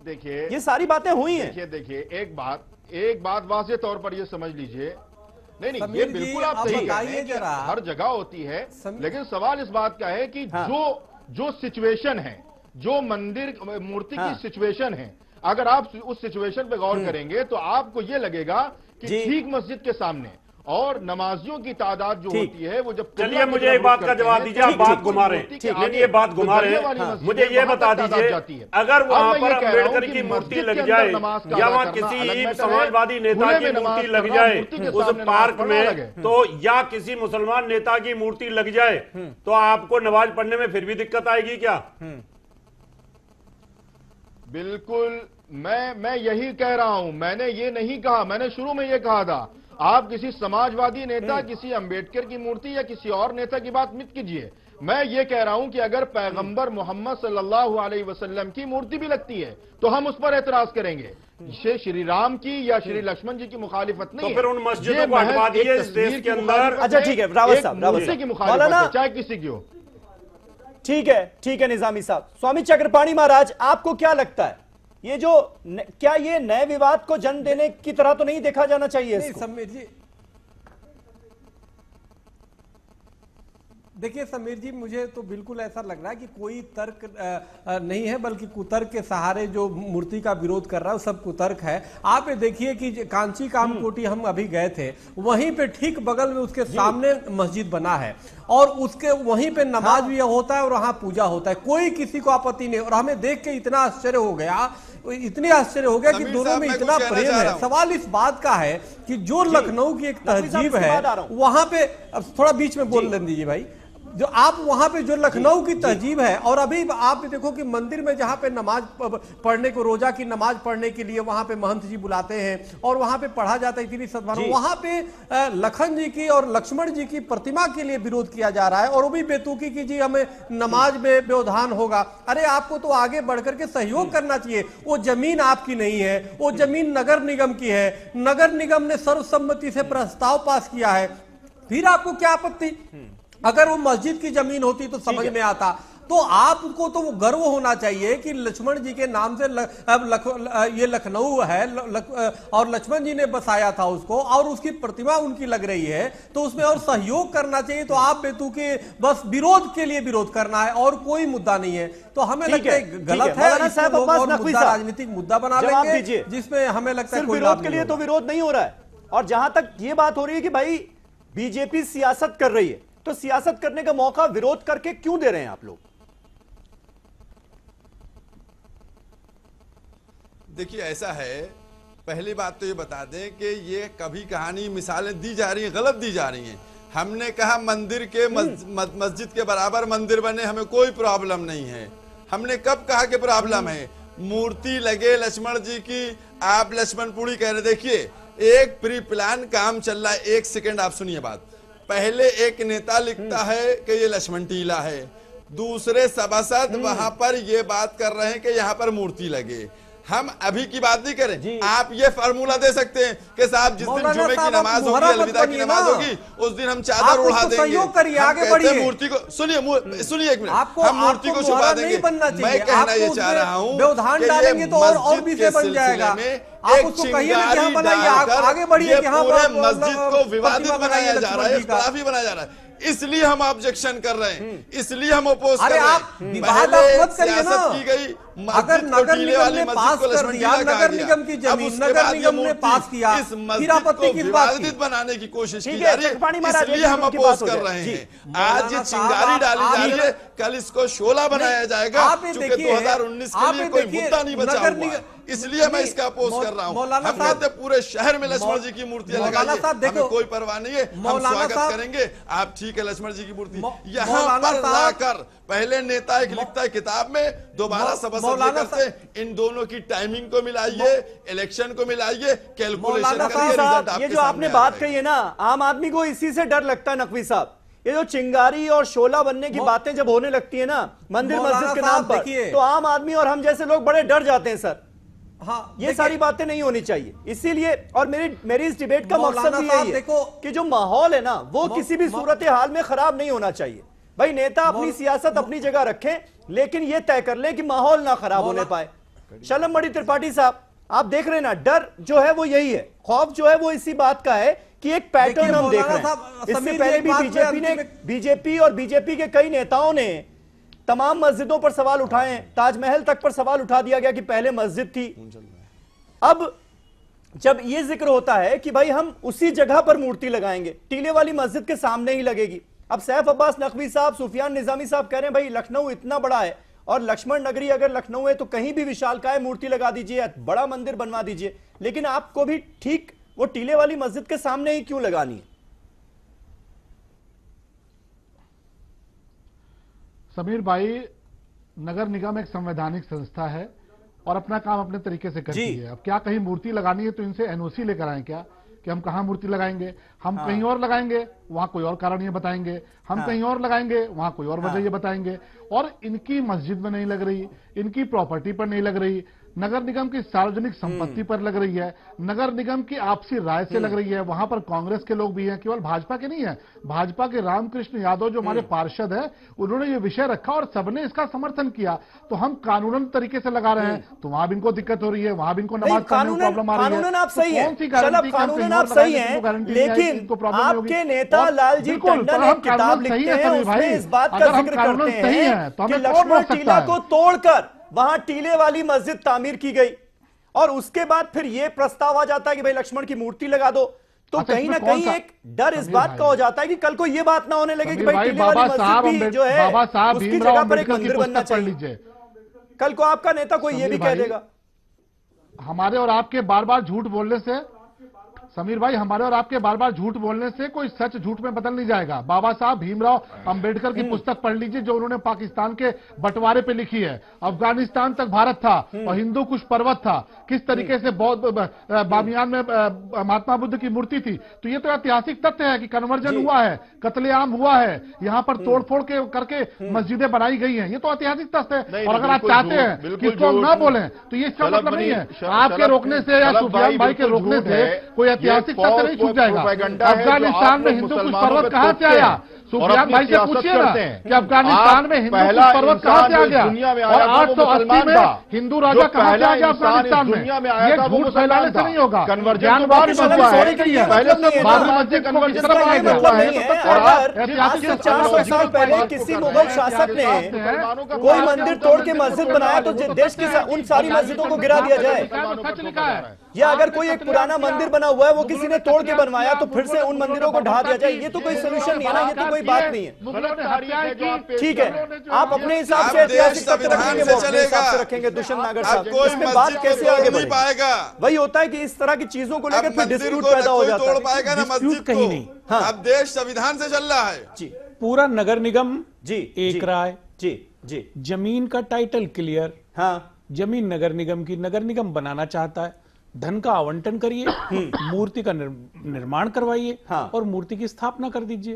देखिए ये सारी बातें हुई हैं। देखिए एक बात वाज़ेह तौर पर ये समझ लीजिए, नहीं ये बिल्कुल आप सही कह रहे हैं कि हर जगह होती है, लेकिन सवाल इस बात का है कि जो सिचुएशन है, जो मंदिर मूर्ति की सिचुएशन है, अगर आप उस सिचुएशन पे गौर करेंगे तो आपको ये लगेगा कि ठीक मस्जिद के सामने और नमाजियों की तादाद जो होती है वो जब, चलिए मुझे एक बात का जवाब दीजिए, आप बात घुमा रहे हैं, ये बात घुमा रहे हैं, मुझे ये बता दीजिए अगर वहां पर अम्बेडकर की मूर्ति लग जाए या वहां किसी समाजवादी नेता की मूर्ति लग जाए उस पार्क में, तो या किसी मुसलमान नेता की मूर्ति लग जाए तो आपको नमाज पढ़ने में फिर भी दिक्कत आएगी क्या? बिल्कुल, मैं यही कह रहा हूं, मैंने ये नहीं कहा, मैंने शुरू में ये कहा था आप किसी समाजवादी नेता, किसी अंबेडकर की मूर्ति या किसी और नेता की बात मत कीजिए। मैं ये कह रहा हूं कि अगर पैगंबर मोहम्मद सल्लल्लाहु अलैहि वसल्लम की मूर्ति भी लगती है तो हम उस पर एतराज करेंगे। श्री राम की या श्री लक्ष्मण जी की मुखालिफत नहीं, तो फिर उन मस्जिदों को हटवा दीजिए इस देश के अंदर। अच्छा ठीक है रावत साहब, की मुखालिफत चाहे किसी की हो। ठीक है निजामी साहब। स्वामी चक्रपाणी महाराज, आपको क्या लगता है ये जो क्या ये नए विवाद को जन्म देने की तरह तो नहीं देखा जाना चाहिए? समीर जी देखिए, समीर जी मुझे तो बिल्कुल ऐसा लग रहा है कि कोई तर्क नहीं है, बल्कि कुतर्क के सहारे जो मूर्ति का विरोध कर रहा है वो सब कुतर्क है। आप ये देखिए कि कांची कामकोटी हम अभी गए थे, वहीं पे ठीक बगल में उसके सामने मस्जिद बना है और उसके वहीं पे नमाज भी होता है और वहां पूजा होता है, कोई किसी को आपत्ति नहीं। और हमें देख के इतना आश्चर्य हो गया कि दोनों में इतना प्रेम है। सवाल इस बात का है कि जो लखनऊ की एक तहजीब है वहां पे, अब थोड़ा बीच में बोल लेने दीजिए भाई, जो आप वहां पे जो लखनऊ की तहजीब है, और अभी आप देखो कि मंदिर में जहां पे नमाज पढ़ने को, रोजा की नमाज पढ़ने के लिए वहां पे महंत जी बुलाते हैं और वहां पे पढ़ा जाता है इतनी सद्भावना, वहां पे लखन जी की और लक्ष्मण जी की प्रतिमा के लिए विरोध किया जा रहा है और वो भी बेतुकी की जी हमें नमाज में व्यवधान होगा। अरे आपको तो आगे बढ़कर के सहयोग करना चाहिए। वो जमीन आपकी नहीं है, वो जमीन नगर निगम की है, नगर निगम ने सर्वसम्मति से प्रस्ताव पास किया है, फिर आपको क्या आपत्ति? अगर वो मस्जिद की जमीन होती तो समझ में आता। तो आपको तो वो गर्व होना चाहिए कि लक्ष्मण जी के नाम से ये लखनऊ है और लक्ष्मण जी ने बसाया था उसको और उसकी प्रतिमा उनकी लग रही है, तो उसमें और सहयोग करना चाहिए। तो आप बेतुके बस विरोध के लिए विरोध करना है और कोई मुद्दा नहीं है, तो हमें लगता है गलत है। मुद्दा राजनीतिक मुद्दा बना लेंगे जिसमें हमें लगता है विरोध के लिए तो विरोध नहीं हो रहा है। और जहां तक ये बात हो रही है कि भाई बीजेपी सियासत कर रही है, तो सियासत करने का मौका विरोध करके क्यों दे रहे हैं आप लोग? देखिए ऐसा है, पहली बात तो ये बता दें कि ये कभी कहानी मिसालें दी जा रही हैं, गलत दी जा रही हैं। हमने कहा मंदिर के मस्जिद के बराबर मंदिर बने, हमें कोई प्रॉब्लम नहीं है। हमने कब कहा कि प्रॉब्लम है? मूर्ति लगे लक्ष्मण जी की, आप लक्ष्मणपुरी कह रहे। देखिए एक प्री प्लान काम चल रहा है। एक सेकेंड आप सुनिए बात। पहले एक नेता लिखता है कि ये लक्ष्मण टीला है, दूसरे सभासद वहां पर ये बात कर रहे हैं कि यहाँ पर मूर्ति लगे। हम अभी की बात नहीं करें, आप ये फार्मूला दे सकते हैं कि साहब जिस दिन जुमे की नमाज होगी, अलविदा की नमाज होगी, उस दिन हम चादर उड़ा देंगे। आगे बढ़िए, मूर्ति को सुनिए एक मिनट, हम मूर्ति को छुपा देंगे। मैं कहना ये चाह रहा हूँ व्यवधान डालेंगे तो और भी से बन जाएगा। आप उसको कहिए कि हम बनाइए, आगे बढ़िए कि पूरे मस्जिद को विवादित बनाया जा रहा है, काफी बनाया जा रहा है। इसलिए हम ऑब्जेक्शन कर रहे हैं, इसलिए हम अपोज कर रहे हैं। पहले सियासत की गई, अगर नगर निगम ने पास कर दिया, नगर निगम की जमीन नगर निगम ने पास किया, फिर आपत्ति किस बात की? बनाने की कोशिश की जा रही है, इसलिए हम अपोज कर रहे हैं। आज ये चिंगारी डाली जा रही है, कल इसको शोला बनाया जाएगा, क्योंकि 2019 के लिए कोई मुद्दा नहीं बचा हुआ है, इसलिए मैं इसका अपोज कर रहा हूँ। हम कहते पूरे शहर में लक्ष्मण जी की मूर्तियां लगाइए, हमें कोई परवाह नहीं है, हम स्वागत करेंगे। आप ठीक है लक्ष्मण जी की मूर्ति यहाँ पर लाकर, पहले नेता एक लिखता है किताब में, दोबारा सभासद करते हैं। इन दोनों की टाइमिंग को मिलाइए, इलेक्शन को मिलाइए, कैलकुलेशन करिए। ये जो आपने बात कही है ना, आम आदमी को इसी से डर लगता है नकवी साहब। ये जो चिंगारी और शोला बनने की बातें जब होने लगती है ना मंदिर मस्जिद के नाम पर, तो आम आदमी और हम जैसे लोग बड़े डर जाते हैं सर। हाँ, ये सारी बातें नहीं होनी चाहिए। इसीलिए और मेरी इस डिबेट का मकसद भी यही है कि जो माहौल है ना वो किसी भी सूरत हाल में खराब नहीं होना चाहिए। भाई नेता अपनी सियासत अपनी जगह रखें, लेकिन ये तय कर ले कि माहौल ना खराब होने पाए। शलम मणि त्रिपाठी साहब, आप देख रहे हैं ना, डर जो है वो यही है, खौफ जो है वो इसी बात का है कि एक पैटर्न हम देख रहे हैं। इससे पहले भी बीजेपी और बीजेपी के कई नेताओं ने तमाम मस्जिदों पर सवाल उठाए, ताजमहल तक पर सवाल उठा दिया गया कि पहले मस्जिद थी। अब जब यह जिक्र होता है कि भाई हम उसी जगह पर मूर्ति लगाएंगे, टीले वाली मस्जिद के सामने ही लगेगी। अब सैफ अब्बास नकवी साहब, सुफियान निजामी साहब कह रहे हैं भाई लखनऊ इतना बड़ा है और लक्ष्मण नगरी अगर लखनऊ है तो कहीं भी विशालकाय मूर्ति लगा दीजिए, बड़ा मंदिर बनवा दीजिए, लेकिन आपको भी ठीक वो टीले वाली मस्जिद के सामने ही क्यों लगानी है? समीर भाई, नगर निगम एक संवैधानिक संस्था है और अपना काम अपने तरीके से करती है। अब क्या कहीं मूर्ति लगानी है तो इनसे एनओसी लेकर आए क्या कि हम कहां मूर्ति लगाएंगे? हम कहीं और लगाएंगे, वहां कोई और कारण ये बताएंगे, हम कहीं और लगाएंगे, वहां कोई और वजह ये बताएंगे। और इनकी मस्जिद में नहीं लग रही, इनकी प्रॉपर्टी पर नहीं लग रही, नगर निगम की सार्वजनिक संपत्ति पर लग रही है, नगर निगम की आपसी राय से लग रही है। वहां पर कांग्रेस के लोग भी हैं, केवल भाजपा के नहीं है, भाजपा के रामकृष्ण यादव जो हमारे पार्षद है, उन्होंने ये विषय रखा और सबने इसका समर्थन किया। तो हम कानूनन तरीके से लगा रहे हैं, तो वहां भी इनको दिक्कत हो रही है, वहां भी इनको नमाज पढ़ने में प्रॉब्लम आ रही है। कानूनन आप सही है, कानूनन आप सही है, लेकिन आपके नेता लालजी टंडन एक किताब लिखते हैं, उसमें इस बात का जिक्र करते हैं कि लक्ष्मण टीला को तोड़कर वहां टीले वाली मस्जिद तामीर की गई और उसके बाद फिर यह प्रस्ताव आ जाता है कि भाई लक्ष्मण की मूर्ति लगा दो। तो कहीं ना कहीं एक डर इस बात का हो जाता है कि कल को यह बात ना होने लगे कि भाई टीले वाली मस्जिद भी जो है उसकी जगह पर एक मंदिर बनना चाहिए। कल को आपका नेता कोई ये भी कह देगा। हमारे और आपके बार बार झूठ बोलने से, समीर भाई, हमारे और आपके बार बार झूठ बोलने से कोई सच झूठ में बदल नहीं जाएगा। बाबा साहब भीमराव अंबेडकर की पुस्तक पढ़ लीजिए जो उन्होंने पाकिस्तान के बंटवारे पे लिखी है। अफगानिस्तान तक भारत था और हिंदू कुश पर्वत था, किस तरीके से बामियान में महात्मा बुद्ध की मूर्ति थी। तो ये तो ऐतिहासिक तथ्य है कि कन्वर्जन हुआ है, कत्लेआम हुआ है, यहाँ पर तोड़फोड़ करके मस्जिदें बनाई गई हैं। ये तो ऐतिहासिक तथ्य है। और अगर आप चाहते हैं कि इसको हम न बोलें तो ये इसका मतलब नहीं है आपके रोकने से या सुफियान भाई के रोकने से कोई ऐतिहासिक तथ्य नहीं छूट जाएगा। अफगानिस्तान में हिंदू कुश पर्वत कहां से आया? सुफियान भाई से पूछिए ना कि अफगानिस्तान में हिंदू कुश पर्वत कहां से आ गया और 880 में हिंदू राजा कहां से आ गया अफगानिस्तान में? ये झूठ फैलाने से नहीं होगा। ज्ञानवाद बाबरी मस्जिद को किस तरह बनाया गया? 400 साल पहले किसी मुगल शासक ने कोई मंदिर तोड़ के मस्जिद बनाया तो देश की उन सारी मस्जिदों को गिरा दिया जाए? सच लिखा है। या अगर कोई एक पुराना मंदिर बना हुआ है वो किसी ने तोड़ के बनवाया तो फिर से उन मंदिरों को ढा दिया जाए? ये तो कोई सोल्यूशन नहीं है ना, ये तो कोई बात नहीं है। ठीक है, आप अपने हिसाब से ऐतिहासिक तथ्य रखेंगे, वो अपने हिसाब से रखेंगे। दुष्यंत नागर साहब, इसमें बात कैसे आगे बढ़े? वही होता है कि इस तरह की चीजों को लेकर फिर डिस्प्यूट पैदा हो जाता है। पाएगा ना मस्जिद कहीं नहीं। अब देश संविधान से चल रहा है जी। पूरा नगर निगम जी एक राय जी, जमीन का टाइटल क्लियर, हाँ, जमीन नगर निगम की, नगर निगम बनाना चाहता है, धन का आवंटन करिए, मूर्ति का निर्माण करवाइए, हाँ, और मूर्ति की स्थापना कर दीजिए।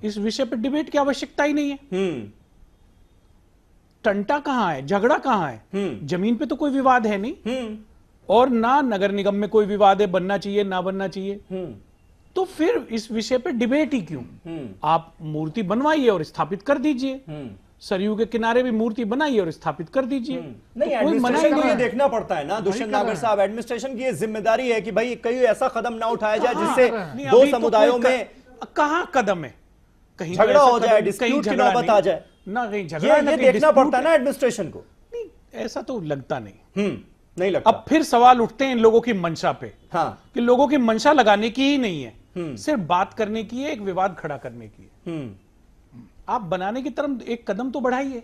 इस विषय पर डिबेट की आवश्यकता ही नहीं है। टंटा कहां है, झगड़ा कहां है? जमीन पे तो कोई विवाद है नहीं और ना नगर निगम में कोई विवाद है बनना चाहिए ना बनना चाहिए। तो फिर इस विषय पे डिबेट ही क्यों? आप मूर्ति बनवाइए और स्थापित कर दीजिए, सरयू के किनारे भी मूर्ति बनाइए और स्थापित कर दीजिए। नहीं, तो एडमिनिस्ट्रेशन को ये देखना पड़ता है ना दुष्यंत नागर साहब, एडमिनिस्ट्रेशन की ये जिम्मेदारी है कि भाई कहीं ऐसा कदम ना उठाया जाए जिससे दो समुदायों में कहां कदम है, कहीं झगड़ा हो जाए, डिस्प्यूट की नौबत आ जाए ना, कहीं झगड़ा, ये देखना पड़ता है ना एडमिनिस्ट्रेशन को। नहीं, ऐसा तो लगता नहीं। नहीं लगता। अब फिर सवाल उठते हैं इन लोगों की मंशा पे, हाँ, कि लोगों की मंशा लगाने की ही नहीं है, सिर्फ बात करने की है, एक विवाद खड़ा करने की है। आप बनाने की तरफ एक कदम तो बढ़ाइए।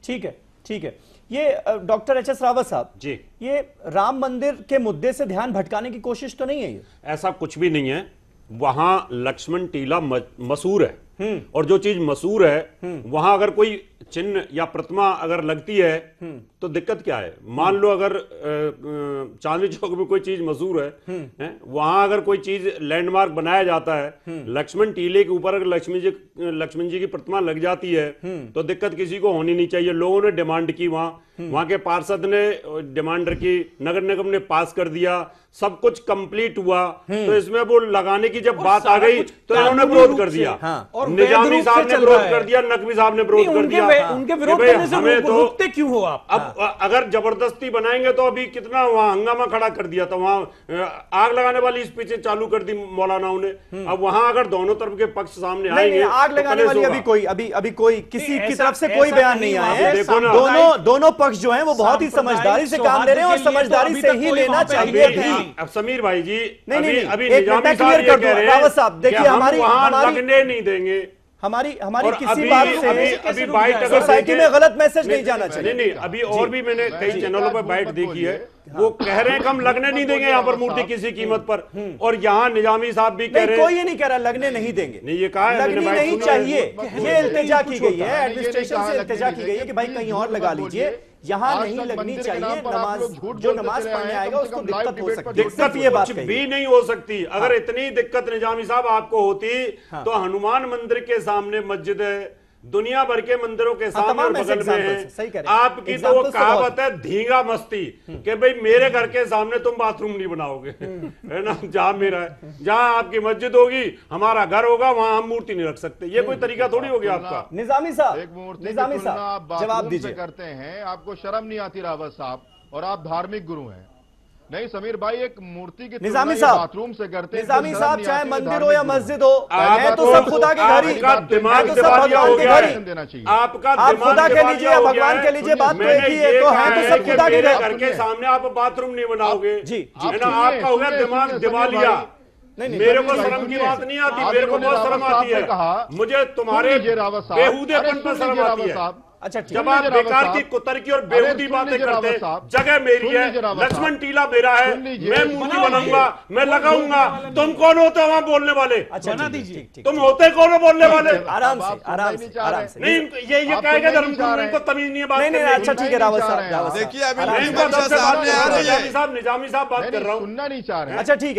ठीक है, ठीक है। ये डॉक्टर एच.एस. रावत साहब जी, ये राम मंदिर के मुद्दे से ध्यान भटकाने की कोशिश तो नहीं है? ये ऐसा कुछ भी नहीं है। वहां लक्ष्मण टीला मशहूर है और जो चीज मशहूर है वहां अगर कोई चिन्ह या प्रतिमा अगर लगती है तो दिक्कत क्या है? मान लो अगर चांदनी चौक में कोई चीज मशहूर है, वहां अगर कोई चीज लैंडमार्क बनाया जाता है, लक्ष्मण टीले के ऊपर अगर लक्ष्मण जी की प्रतिमा लग जाती है तो दिक्कत किसी को होनी नहीं चाहिए। लोगों ने डिमांड की, वहां के पार्षद ने डिमांड रखी, नगर निगम ने पास कर दिया, सब कुछ कंप्लीट हुआ, तो इसमें वो लगाने की जब बात आ गई तो इन्होंने विरोध कर दिया। और निजामी साहब ने विरोध कर दिया, नकवी साहब ने विरोध कर दिया। उनके विरोध करने से हमें तो रुकते क्यों हो आप? अब अगर जबरदस्ती बनाएंगे तो अभी कितना वहां हंगामा खड़ा कर दिया था, वहां आग लगाने वाली स्पीचें चालू कर दी मौलानाओं ने। अब वहां अगर दोनों तरफ के पक्ष सामने आएंगे, आग लगाने वाली अभी कोई किसी की तरफ से कोई बयान नहीं आया है। दोनों पक्ष जो है वो बहुत ही समझदारी से काम ले रहे हैं और समझदारी से ही लेना चाहिए भी। अब समीर भाई जी, नहीं, अभी निजामी साहब ये कह रहे हैं रावत साहब, देखिए हमारी लगने नहीं देंगे। हमारी किसी बात से सोसाइटी में गलत मैसेज नहीं जाना चाहिए। नहीं, अभी और भी मैंने कई चैनलों पर बाइट देखी है, वो कह रहे हैं कि हम लगने नहीं देंगे यहाँ पर मूर्ति किसी कीमत पर। और यहाँ निजामी साहब भी कह रहे हैं, कोई ये नहीं कह रहा लगने नहीं देंगे। नहीं, ये कहा है, लगनी नहीं चाहिए। ये इल्तिजा की गई है, एडमिनिस्ट्रेशन से इल्तिजा की गई है कि भाई कहीं और लगा लीजिए, यहाँ नहीं लगनी चाहिए। जो नमाज पढ़ने आएगा उसको दिक्कत हो सकती है। दिक्कत ये कुछ भी नहीं हो सकती। अगर इतनी दिक्कत निजामी साहब आपको होती तो हनुमान मंदिर के सामने मस्जिद है, दुनिया भर के मंदिरों के सामने और बगल में है। आपकी तो वो कहावत है धींगा मस्ती कि भाई मेरे घर के सामने तुम बाथरूम नहीं बनाओगे, है ना। जहां मेरा है, जहां आपकी मस्जिद होगी, हमारा घर होगा, वहां हम मूर्ति नहीं रख सकते। ये कोई तरीका थोड़ी हो गया आपका। निजामी साहब, एक मूर्ति निजामी साहब जवाब दीजिए। करते हैं, आपको शर्म नहीं आती रावत साहब? और आप धार्मिक गुरु हैं। नहीं समीर भाई, एक मूर्ति की निजामी साहब बाथरूम से करते हैं। निजामी साहब, चाहे मंदिर हो या मस्जिद हो, है तो सब खुदा के घर ही, दिमाग तो सब भगवान के घर ही। देना चाहिए। आपका आप खुदा के लीजिए या भगवान के लीजिए, बात तो एक ही है। तो है तो सब खुदा के घर के सामने आप बाथरूम नहीं बनाओगे जी, है ना। आपका हो गया दिमाग दिवालिया। मेरे को शर्म की बात नहीं आती, मेरे को बहुत शर्म आती है। मुझे तुम्हारे बेहूदेपन पर शर्म आती है। अच्छा, जब आप बेकार की कुतर्की और बेहूदी बातें करते हैं, जगह मेरी है, लक्ष्मण टीला मेरा है, मैं मूर्ति बनाऊंगा, मैं लगाऊंगा। तुम कौन होते हो वहां बोलने वाले? अच्छा बना दीजिए। तुम होते कौन हो बोलने वाले? आराम से नहीं, ये कहेगा धर्मगुरु, इनको तमीज नहीं है बात। नहीं, अच्छा ठीक है रावत साहब, देखिए अभी निजामी साहब बात कर रहा हूँ, सुनना नहीं चाह रहे। अच्छा ठीक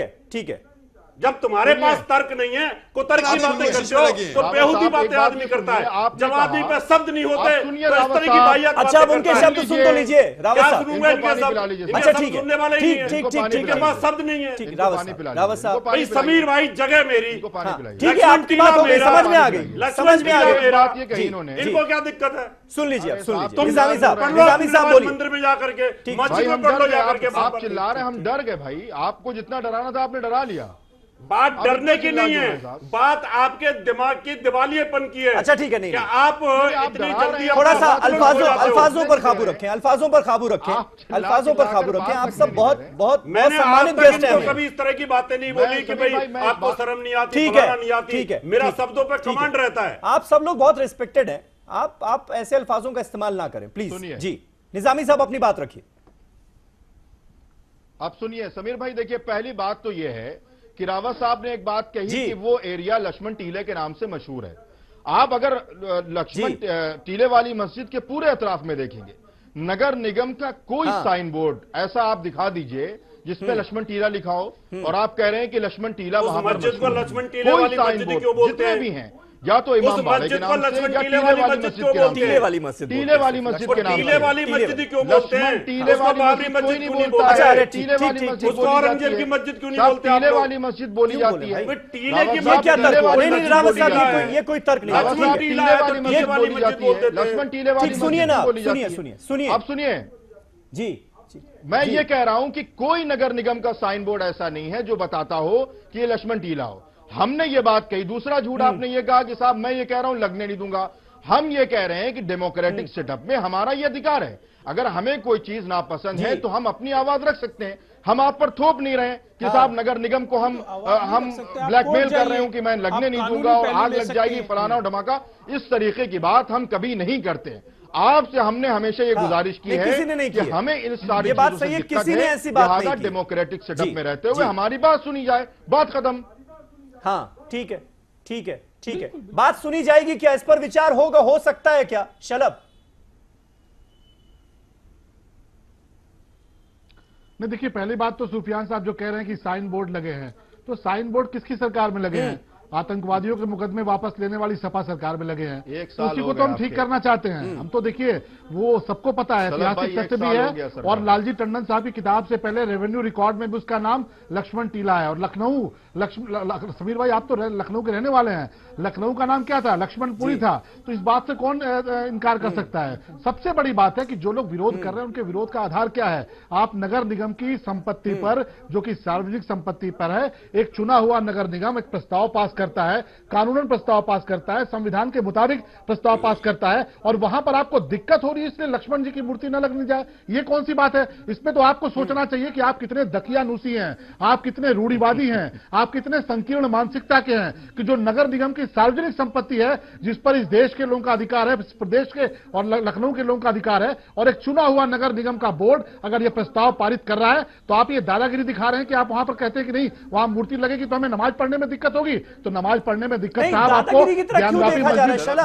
है। जब तुम्हारे पास तर्क नहीं है, कुतर्क की बातें करते हो, तो बेहूदी बातें आदमी करता है। जब आदमी पे शब्द नहीं होते तो इस तरह की बात। अच्छा, अब उनके शब्द सुन तो लीजिए रावत साहब। सुनूंगा इनके शब्द? अच्छा ठीक सुनने वाले है, ठीक, इनके पास शब्द नहीं है। रावत साहब, भाई समीर भाई, जगह मेरी, ठीक है, आपकी बात हो गई, समझ में आ गई, समझ में आ गई। इनको क्या दिक्कत है? सुन लीजिए, निजामी साहब बोलिए। मंदिर में जाकर के, मस्जिद में पढ़ लो जाकर के। आप चिल्ला रहे, हम डर गए भाई। आपको जितना डराना था आपने डरा लिया। बात डरने की नहीं है, बात आपके दिमाग की दिवालियेपन की है। अच्छा ठीक है, नहीं आप इतनी जल्दी थोड़ा सा अल्फाजों पर काबू रखें, अल्फाजों पर काबू रखें। आप सब बहुत मैंने सम्मानित गेस्ट हैं। कभी इस तरह की बातें नहीं बोली कि भाई आपको शर्म नहीं आती, ठीक है, मेरा शब्दों पर कमांड रहता है। आप सब लोग बहुत रिस्पेक्टेड हैं, आप ऐसे अल्फाजों का इस्तेमाल ना करें प्लीज। जी निजामी साहब, अपनी बात रखिए। आप सुनिए समीर भाई, देखिए पहली बात तो यह है कि रावत साहब ने एक बात कही कि वो एरिया लक्ष्मण टीले के नाम से मशहूर है। आप अगर लक्ष्मण टीले वाली मस्जिद के पूरे अतराफ में देखेंगे, नगर निगम का कोई साइन बोर्ड ऐसा आप दिखा दीजिए जिसपे लक्ष्मण टीला लिखा हो, और आप कह रहे हैं कि लक्ष्मण टीला वहां पर मस्जिद को लक्ष्मण टीले वाली मस्जिद क्यों बोलते हैं? भी हैं, या तो इमाम बाड़े के नाम से, या टीले वाली मस्जिद के नाम से। टीले वाली मस्जिद के नाम से। टीले वाली मस्जिद क्यों बोलते हैं? टीले वाली मस्जिद क्यों नहीं बोलता है? टीले वाली मस्जिद उसको औरंगजेब की मस्जिद क्यों नहीं बोलते? टीले वाली मस्जिद बोली जाती है। टीले की क्या तर्क? नहीं रावत साहब, ये कोई तर्क नहीं। टीले वाली मस्जिद बोली जाती है, लक्ष्मण टीले वाली सुनिए ना, सुनिए अब सुनिए जी। मैं ये कह रहा हूं कि कोई नगर निगम का साइन बोर्ड ऐसा नहीं है जो बताता हो कि ये लक्ष्मण टीला हो। हमने ये बात कही। दूसरा झूठ आपने ये कहा कि साहब मैं ये कह रहा हूं लगने नहीं दूंगा। हम ये कह रहे हैं कि डेमोक्रेटिक सेटअप में हमारा ये अधिकार है, अगर हमें कोई चीज नापसंद है तो हम अपनी आवाज रख सकते हैं। हम आप पर थोप नहीं रहे कि साहब नगर निगम को हम ब्लैकमेल कर रहे हो कि मैं लगने नहीं दूंगा और आग लग जाएगी फलाना और धमाका। इस तरीके की बात हम कभी नहीं करते। आपसे हमने हमेशा ये गुजारिश की है किसी ने नहीं कि हमें इन सारी बात सही है, किसी ने ऐसी बात नहीं की। डेमोक्रेटिक सेटअप में रहते हुए हमारी बात सुनी जाए, बात खत्म। हाँ ठीक है, बात सुनी जाएगी क्या? इस पर विचार होगा, हो सकता है क्या? शलभ नहीं, देखिए पहली बात तो सुफियान साहब जो कह रहे हैं कि साइन बोर्ड लगे हैं, तो साइन बोर्ड किसकी सरकार में लगे हैं? आतंकवादियों के मुकदमे वापस लेने वाली सपा सरकार में लगे हैं। एक तो साल उसी हो को तो गया हम ठीक आपके। करना चाहते हैं। हम तो देखिए वो सबको पता है, शलभ भाई, ऐतिहासिक एक तथ्य भी साल हो है। गया सरकार। और लालजी टंडन साहब की किताब से पहले रेवेन्यू रिकॉर्ड में भी उसका नाम लक्ष्मण टीला है। और लखनऊ, समीर भाई आप तो लखनऊ के रहने वाले हैं, लखनऊ का नाम क्या था? लक्ष्मणपुरी था। तो इस बात से कौन इनकार कर सकता है? सबसे बड़ी बात है कि जो लोग विरोध कर रहे हैं उनके विरोध का आधार क्या है? आप नगर निगम की संपत्ति पर, जो कि सार्वजनिक संपत्ति पर है, एक चुना हुआ नगर निगम एक प्रस्ताव पास करता है, कानूनन प्रस्ताव पास करता है, संविधान के मुताबिक प्रस्ताव पास करता है, और वहां पर आपको दिक्कत हो रही है इसलिए लक्ष्मण जी की मूर्ति न लगनी जाए, ये कौन सी बात है? इसमें तो आपको सोचना चाहिए कि आप कितने दकियानूसी हैं, आप कितने रूढ़िवादी हैं, आप कितने संकीर्ण मानसिकता के हैं कि जो नगर निगम की सार्वजनिक संपत्ति है, जिस पर इस देश के लोगों का अधिकार है, इस प्रदेश के और लखनऊ के लोगों का अधिकार है, और एक चुना हुआ नगर निगम का बोर्ड अगर यह प्रस्ताव पारित कर रहा है तो आप ये दादागिरी दिखा रहे हैं कि आप वहां पर कहते हैं कि नहीं वहां मूर्ति लगेगी तो हमें नमाज पढ़ने में दिक्कत होगी। तो नमाज पढ़ने में दिक्कत साहब आपको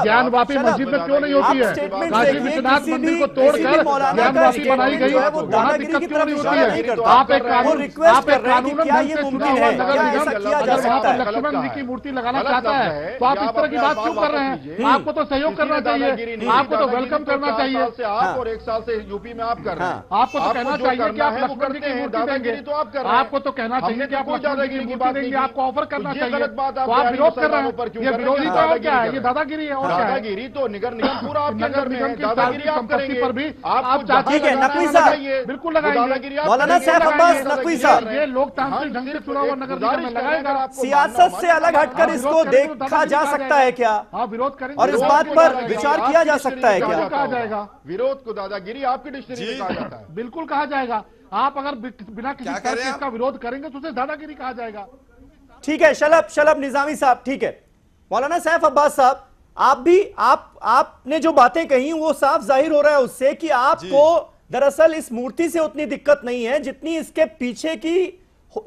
ज्ञानवापी मस्जिद में क्यों नहीं होती है? काशी विश्वनाथ मंदिर को तोड़कर ज्ञानवापी बनाई गई, वहां दिक्कत क्यों नहीं होती है? आप एक कानून ढंग से चुना हुआ नगर निगम अगर वहां पर लक्ष्मण जी की मूर्ति लगाना चाहता है तो आप इस तरह की बात क्यों कर रहे हैं? आपको तो सहयोग करना चाहिए, आपको तो वेलकम करना चाहिए। आप और 1 साल से यूपी में आप कर रहे हैं, आपको तो कहना चाहिए कि आप लक्ष्मण जी की मूर्ति देंगे, तो आप कर रहे हैं। आपको तो कहना चाहिए कि आप लक्ष्मण जी की मूर्ति देंगे, आपको ऑफर करना चाहिए। गलत बात तो आप विरोध कर रहे हैं, ये विरोधी तो और क्या है? ये दादागिरी है और क्या है? दादागिरी तो नगर निगम पूरा आपके नगर निगम की दादागिरी आप करेंगे पर भी आप ठीक है, नकवी साहब बिल्कुल लगाएंगे। मौलाना सैफ अब्बास नकवी साहब, ये लोकतांत्रिक ढंग से चुना हुआ नगर निगम में लगाएगा। सियासत से अलग हटकर इसको देखा जा सकता है क्या? आप विरोध करेंगे और इस बात पर विचार किया जा सकता है क्या? कहा जाएगा विरोध को दादागिरी आपकी डिक्शनरी में कहा जाता है। बिल्कुल कहा जाएगा। आप अगर बिना किसी तर्क के इसका विरोध करेंगे तो उसे दादागिरी कहा जाएगा। ठीक है, शलभ निजामी साहब, ठीक है। मौलाना सैफ अब्बास साहब, आप भी आपने जो बातें कही वो साफ जाहिर हो रहा है उससे कि आपको दरअसल इस मूर्ति से उतनी दिक्कत नहीं है जितनी इसके पीछे की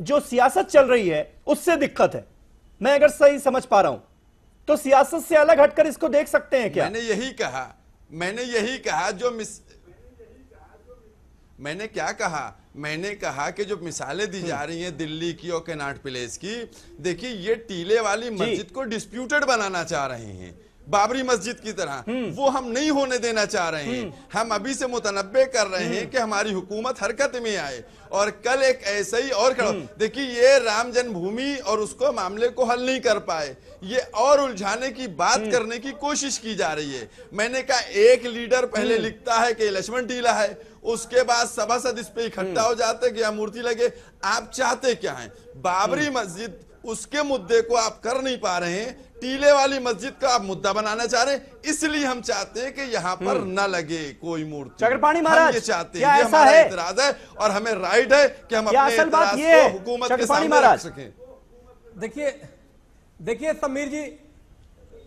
जो सियासत चल रही है उससे दिक्कत है। मैं अगर सही समझ पा रहा हूं तो सियासत से अलग हटकर इसको देख सकते हैं क्या? मैंने यही कहा मैंने क्या कहा? मैंने कहा कि जो मिसालें दी जा रही हैं दिल्ली की और कनॉट प्लेस की, देखिए ये टीले वाली मस्जिद को डिस्प्यूटेड बनाना चाह रहे हैं बाबरी मस्जिद की तरह, वो हम नहीं होने देना चाह रहे हैं। हम अभी से मुतनब्बे कर रहे हैं कि हमारी हुकूमत हरकत में आए और कल एक ऐसा ही और खड़ा। देखिए ये राम जन्मभूमि और उसको मामले को हल नहीं कर पाए, ये और उलझाने की बात करने की कोशिश की जा रही है। मैंने कहा एक लीडर पहले लिखता है कि लक्ष्मण टीला है, उसके बाद सभासद इस पे इकट्ठा हो जाते कि यहाँ मूर्ति लगे। आप चाहते क्या हैं? बाबरी मस्जिद उसके मुद्दे को आप कर नहीं पा रहे हैं, टीले वाली मस्जिद का आप मुद्दा बनाना चाह रहे हैं, इसलिए हम चाहते हैं कि यहाँ पर न लगे कोई मूर्ति। चक्रपाणी महाराज, ये चाहते क्या हैं, ये ऐसा हमारा है? इतराज है और हमें राइट है कि हम अपने असल बात इतराज ये को है हुकूमत के चक्रपाणी सामने रख महाराज। सकें। देखिए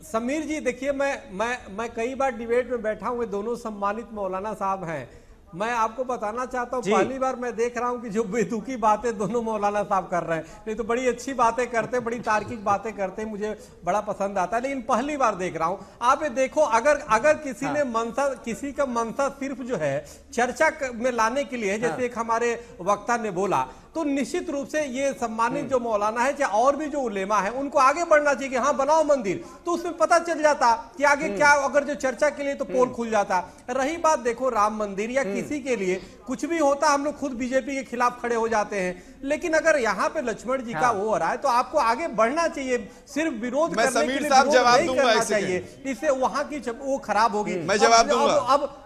समीर जी देखिए, मैं कई बार डिबेट में बैठा हूँ, दोनों सम्मानित मौलाना साहब हैं। मैं आपको बताना चाहता हूँ पहली बार मैं देख रहा हूँ कि जो बेतुकी बातें दोनों मौलाना साहब कर रहे हैं, नहीं तो बड़ी अच्छी बातें करते, बड़ी तार्किक बातें करते, मुझे बड़ा पसंद आता है, लेकिन पहली बार देख रहा हूँ। आप ये देखो, अगर किसी ने मनसा, किसी का मनसा सिर्फ जो है चर्चा में लाने के लिए, जैसे एक हमारे वक्ता ने बोला, तो निश्चित रूप से ये सम्मानित जो मौलाना है चाहे और भी जो उलेमा है उनको आगे बढ़ना चाहिए कि हाँ बनाओ मंदिर, तो उसमें पता चल जाता कि आगे क्या, अगर जो चर्चा के लिए तो पोल खुल जाता। रही बात देखो राम मंदिर या किसी के लिए कुछ भी होता, हम लोग खुद बीजेपी के खिलाफ खड़े हो जाते हैं, लेकिन अगर यहाँ पे लक्ष्मण जी का वो हो रहा है तो आपको आगे बढ़ना चाहिए, सिर्फ विरोध करने के लिए विरोध नहीं करना चाहिए, इससे वहां की वो खराब होगी। मैं जवाब दूंगा।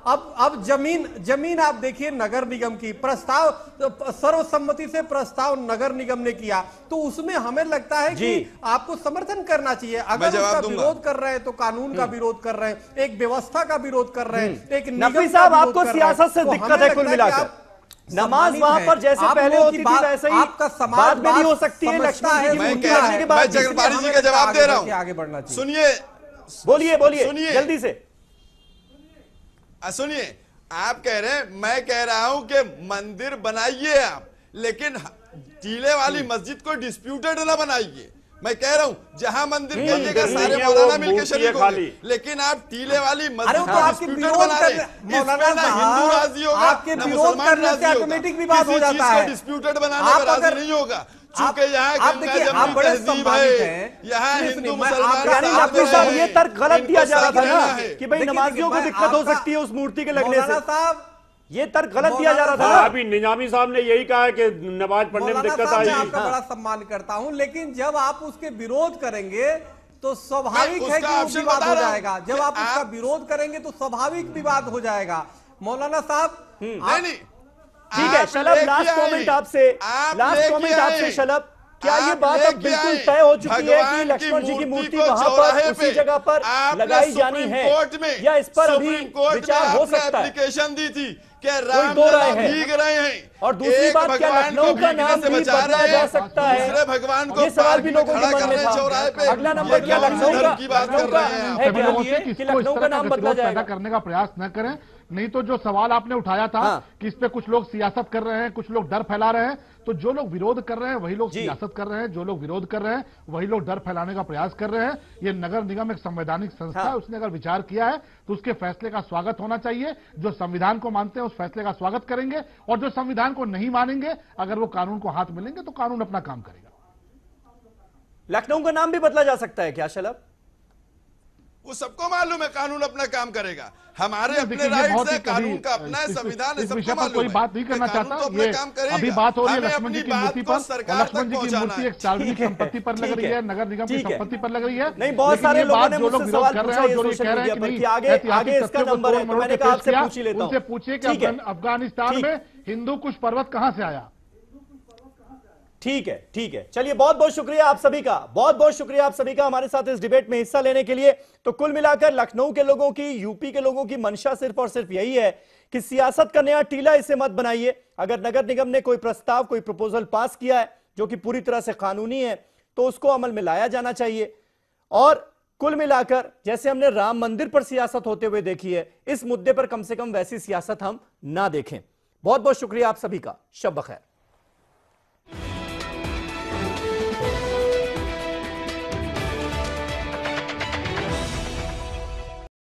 अब जमीन आप देखिए नगर निगम की प्रस्ताव, सर्वसम्मति से प्रस्ताव नगर निगम ने किया, तो उसमें हमें लगता है कि आपको समर्थन करना चाहिए। अगर उसका विरोध कर रहे हैं तो कानून का विरोध कर रहे हैं, एक व्यवस्था का विरोध कर रहे हैं, एक नकवी साहब आपको सियासत से दिक्कत है कुल मिलाकर, नमाज वहां पर जैसे पहले होती थी वैसे ही आपका समाज बात भी नहीं हो सकती है। लक्ष्मण जी की मूर्ति लगने के बाद चक्रपाणी जी का जवाब दे रहा हूं, आगे बढ़ना चाहिए। सुनिए बोलिए जल्दी से सुनिए। आप कह रहे हैं, मैं कह रहा हूं कि मंदिर बनाइए आप, लेकिन टीले वाली मस्जिद को डिस्प्यूटेड ना बनाइए। मैं कह रहा हूं जहां मंदिर कहिएगा सारे मौलाना मिलकर शरीक होंगे, लेकिन आप टीले वाली मस्जिद को डिस्प्यूटेड बना रहे हैं। इसमें ना हिंदू राजी होगा, ना मुसलमान राजी होगा, किसी चीज को डिस्प्यूटेड बनाने में राजी नहीं होगा। चूंकि यहाँ गंगा जमुनी तहजीब है, यहाँ हिंदू मुसलमान, यानी नकवी साहब ये तर्क गलत दिया जा रहा था ना कि भाई नमाजियों को दिक्कत हो सकती है उस मूर्ति के लगने से, ये तर्क गलत दिया जा रहा था। अभी निजामी साहब ने यही कहा है कि नमाज पढ़ने में दिक्कत आई। मैं आपका बड़ा सम्मान करता हूं, लेकिन जब आप उसके विरोध करेंगे तो स्वाभाविक है कि वो विवाद हो जाएगा। जब आप उसका विरोध करेंगे तो स्वाभाविक विवाद हो जाएगा। मौलाना साहब ठीक है शलभ, लास्ट कमेंट आपसे शलभ, क्या ये बात अब बिल्कुल तय हो चुकी है कि लक्ष्मण जी की मूर्ति वहां पर उसी जगह पर लगाई जानी है, या इस पर अभी विचार हो सकता है? एप्लीकेशन दी थी कि राम भीग रहे हैं, और दूसरी बात क्या लखनऊ का नाम भी बदला जा सकता है? दूसरे भगवान को ये सवाल भी लोगों के मन में था। अगला नंबर क्या लखनऊ का नाम बदला जाएगा? करने का प्रयास न करें, नहीं तो जो सवाल आपने उठाया था कि इस पे कुछ लोग सियासत कर रहे हैं, कुछ लोग डर फैला रहे हैं, तो जो लोग विरोध कर रहे हैं वही लोग सियासत कर रहे हैं, जो लोग विरोध कर रहे हैं वही लोग डर फैलाने का प्रयास कर रहे हैं। ये नगर निगम एक संवैधानिक संस्था है, उसने अगर विचार किया है तो उसके फैसले का स्वागत होना चाहिए। जो संविधान को मानते हैं उस फैसले का स्वागत करेंगे, और जो संविधान को नहीं मानेंगे अगर वो कानून को हाथ मिलेंगे तो कानून अपना काम करेगा। लखनऊ का नाम भी बदला जा सकता है क्या शलभ? वो सबको मालूम है कानून अपना काम करेगा। हमारे अपने राइट्स है, कानून का अपना है, संविधान है, सबको मालूम है। कोई बात नहीं करना चाहता, ये अभी बात हो रही है लक्ष्मण जी की मूर्ति पर, लक्ष्मण जी की मूर्ति एक सार्वजनिक संपत्ति पर लग रही है, नगर निगम की संपत्ति पर लग रही है। नहीं, बहुत सारे लोगों ने मुझसे सवाल कर रहे हैं, जो ये कह रहे हैं कि आगे इसका नंबर है, तो मैंने कहा आपसे पूछ ही लेता हूं। उनसे पूछिए कि अफगानिस्तान में हिंदू कुश पर्वत कहां से आया। ठीक है, चलिए बहुत बहुत शुक्रिया आप सभी का, बहुत बहुत शुक्रिया आप सभी का हमारे साथ इस डिबेट में हिस्सा लेने के लिए। तो कुल मिलाकर लखनऊ के लोगों की, यूपी के लोगों की मंशा सिर्फ और सिर्फ यही है कि सियासत का नया टीला इसे मत बनाइए। अगर नगर निगम ने कोई प्रस्ताव, कोई प्रपोजल पास किया है जो कि पूरी तरह से कानूनी है तो उसको अमल में लाया जाना चाहिए। और कुल मिलाकर जैसे हमने राम मंदिर पर सियासत होते हुए देखी है, इस मुद्दे पर कम से कम वैसी सियासत हम ना देखें। बहुत बहुत शुक्रिया आप सभी का, शब बखैर।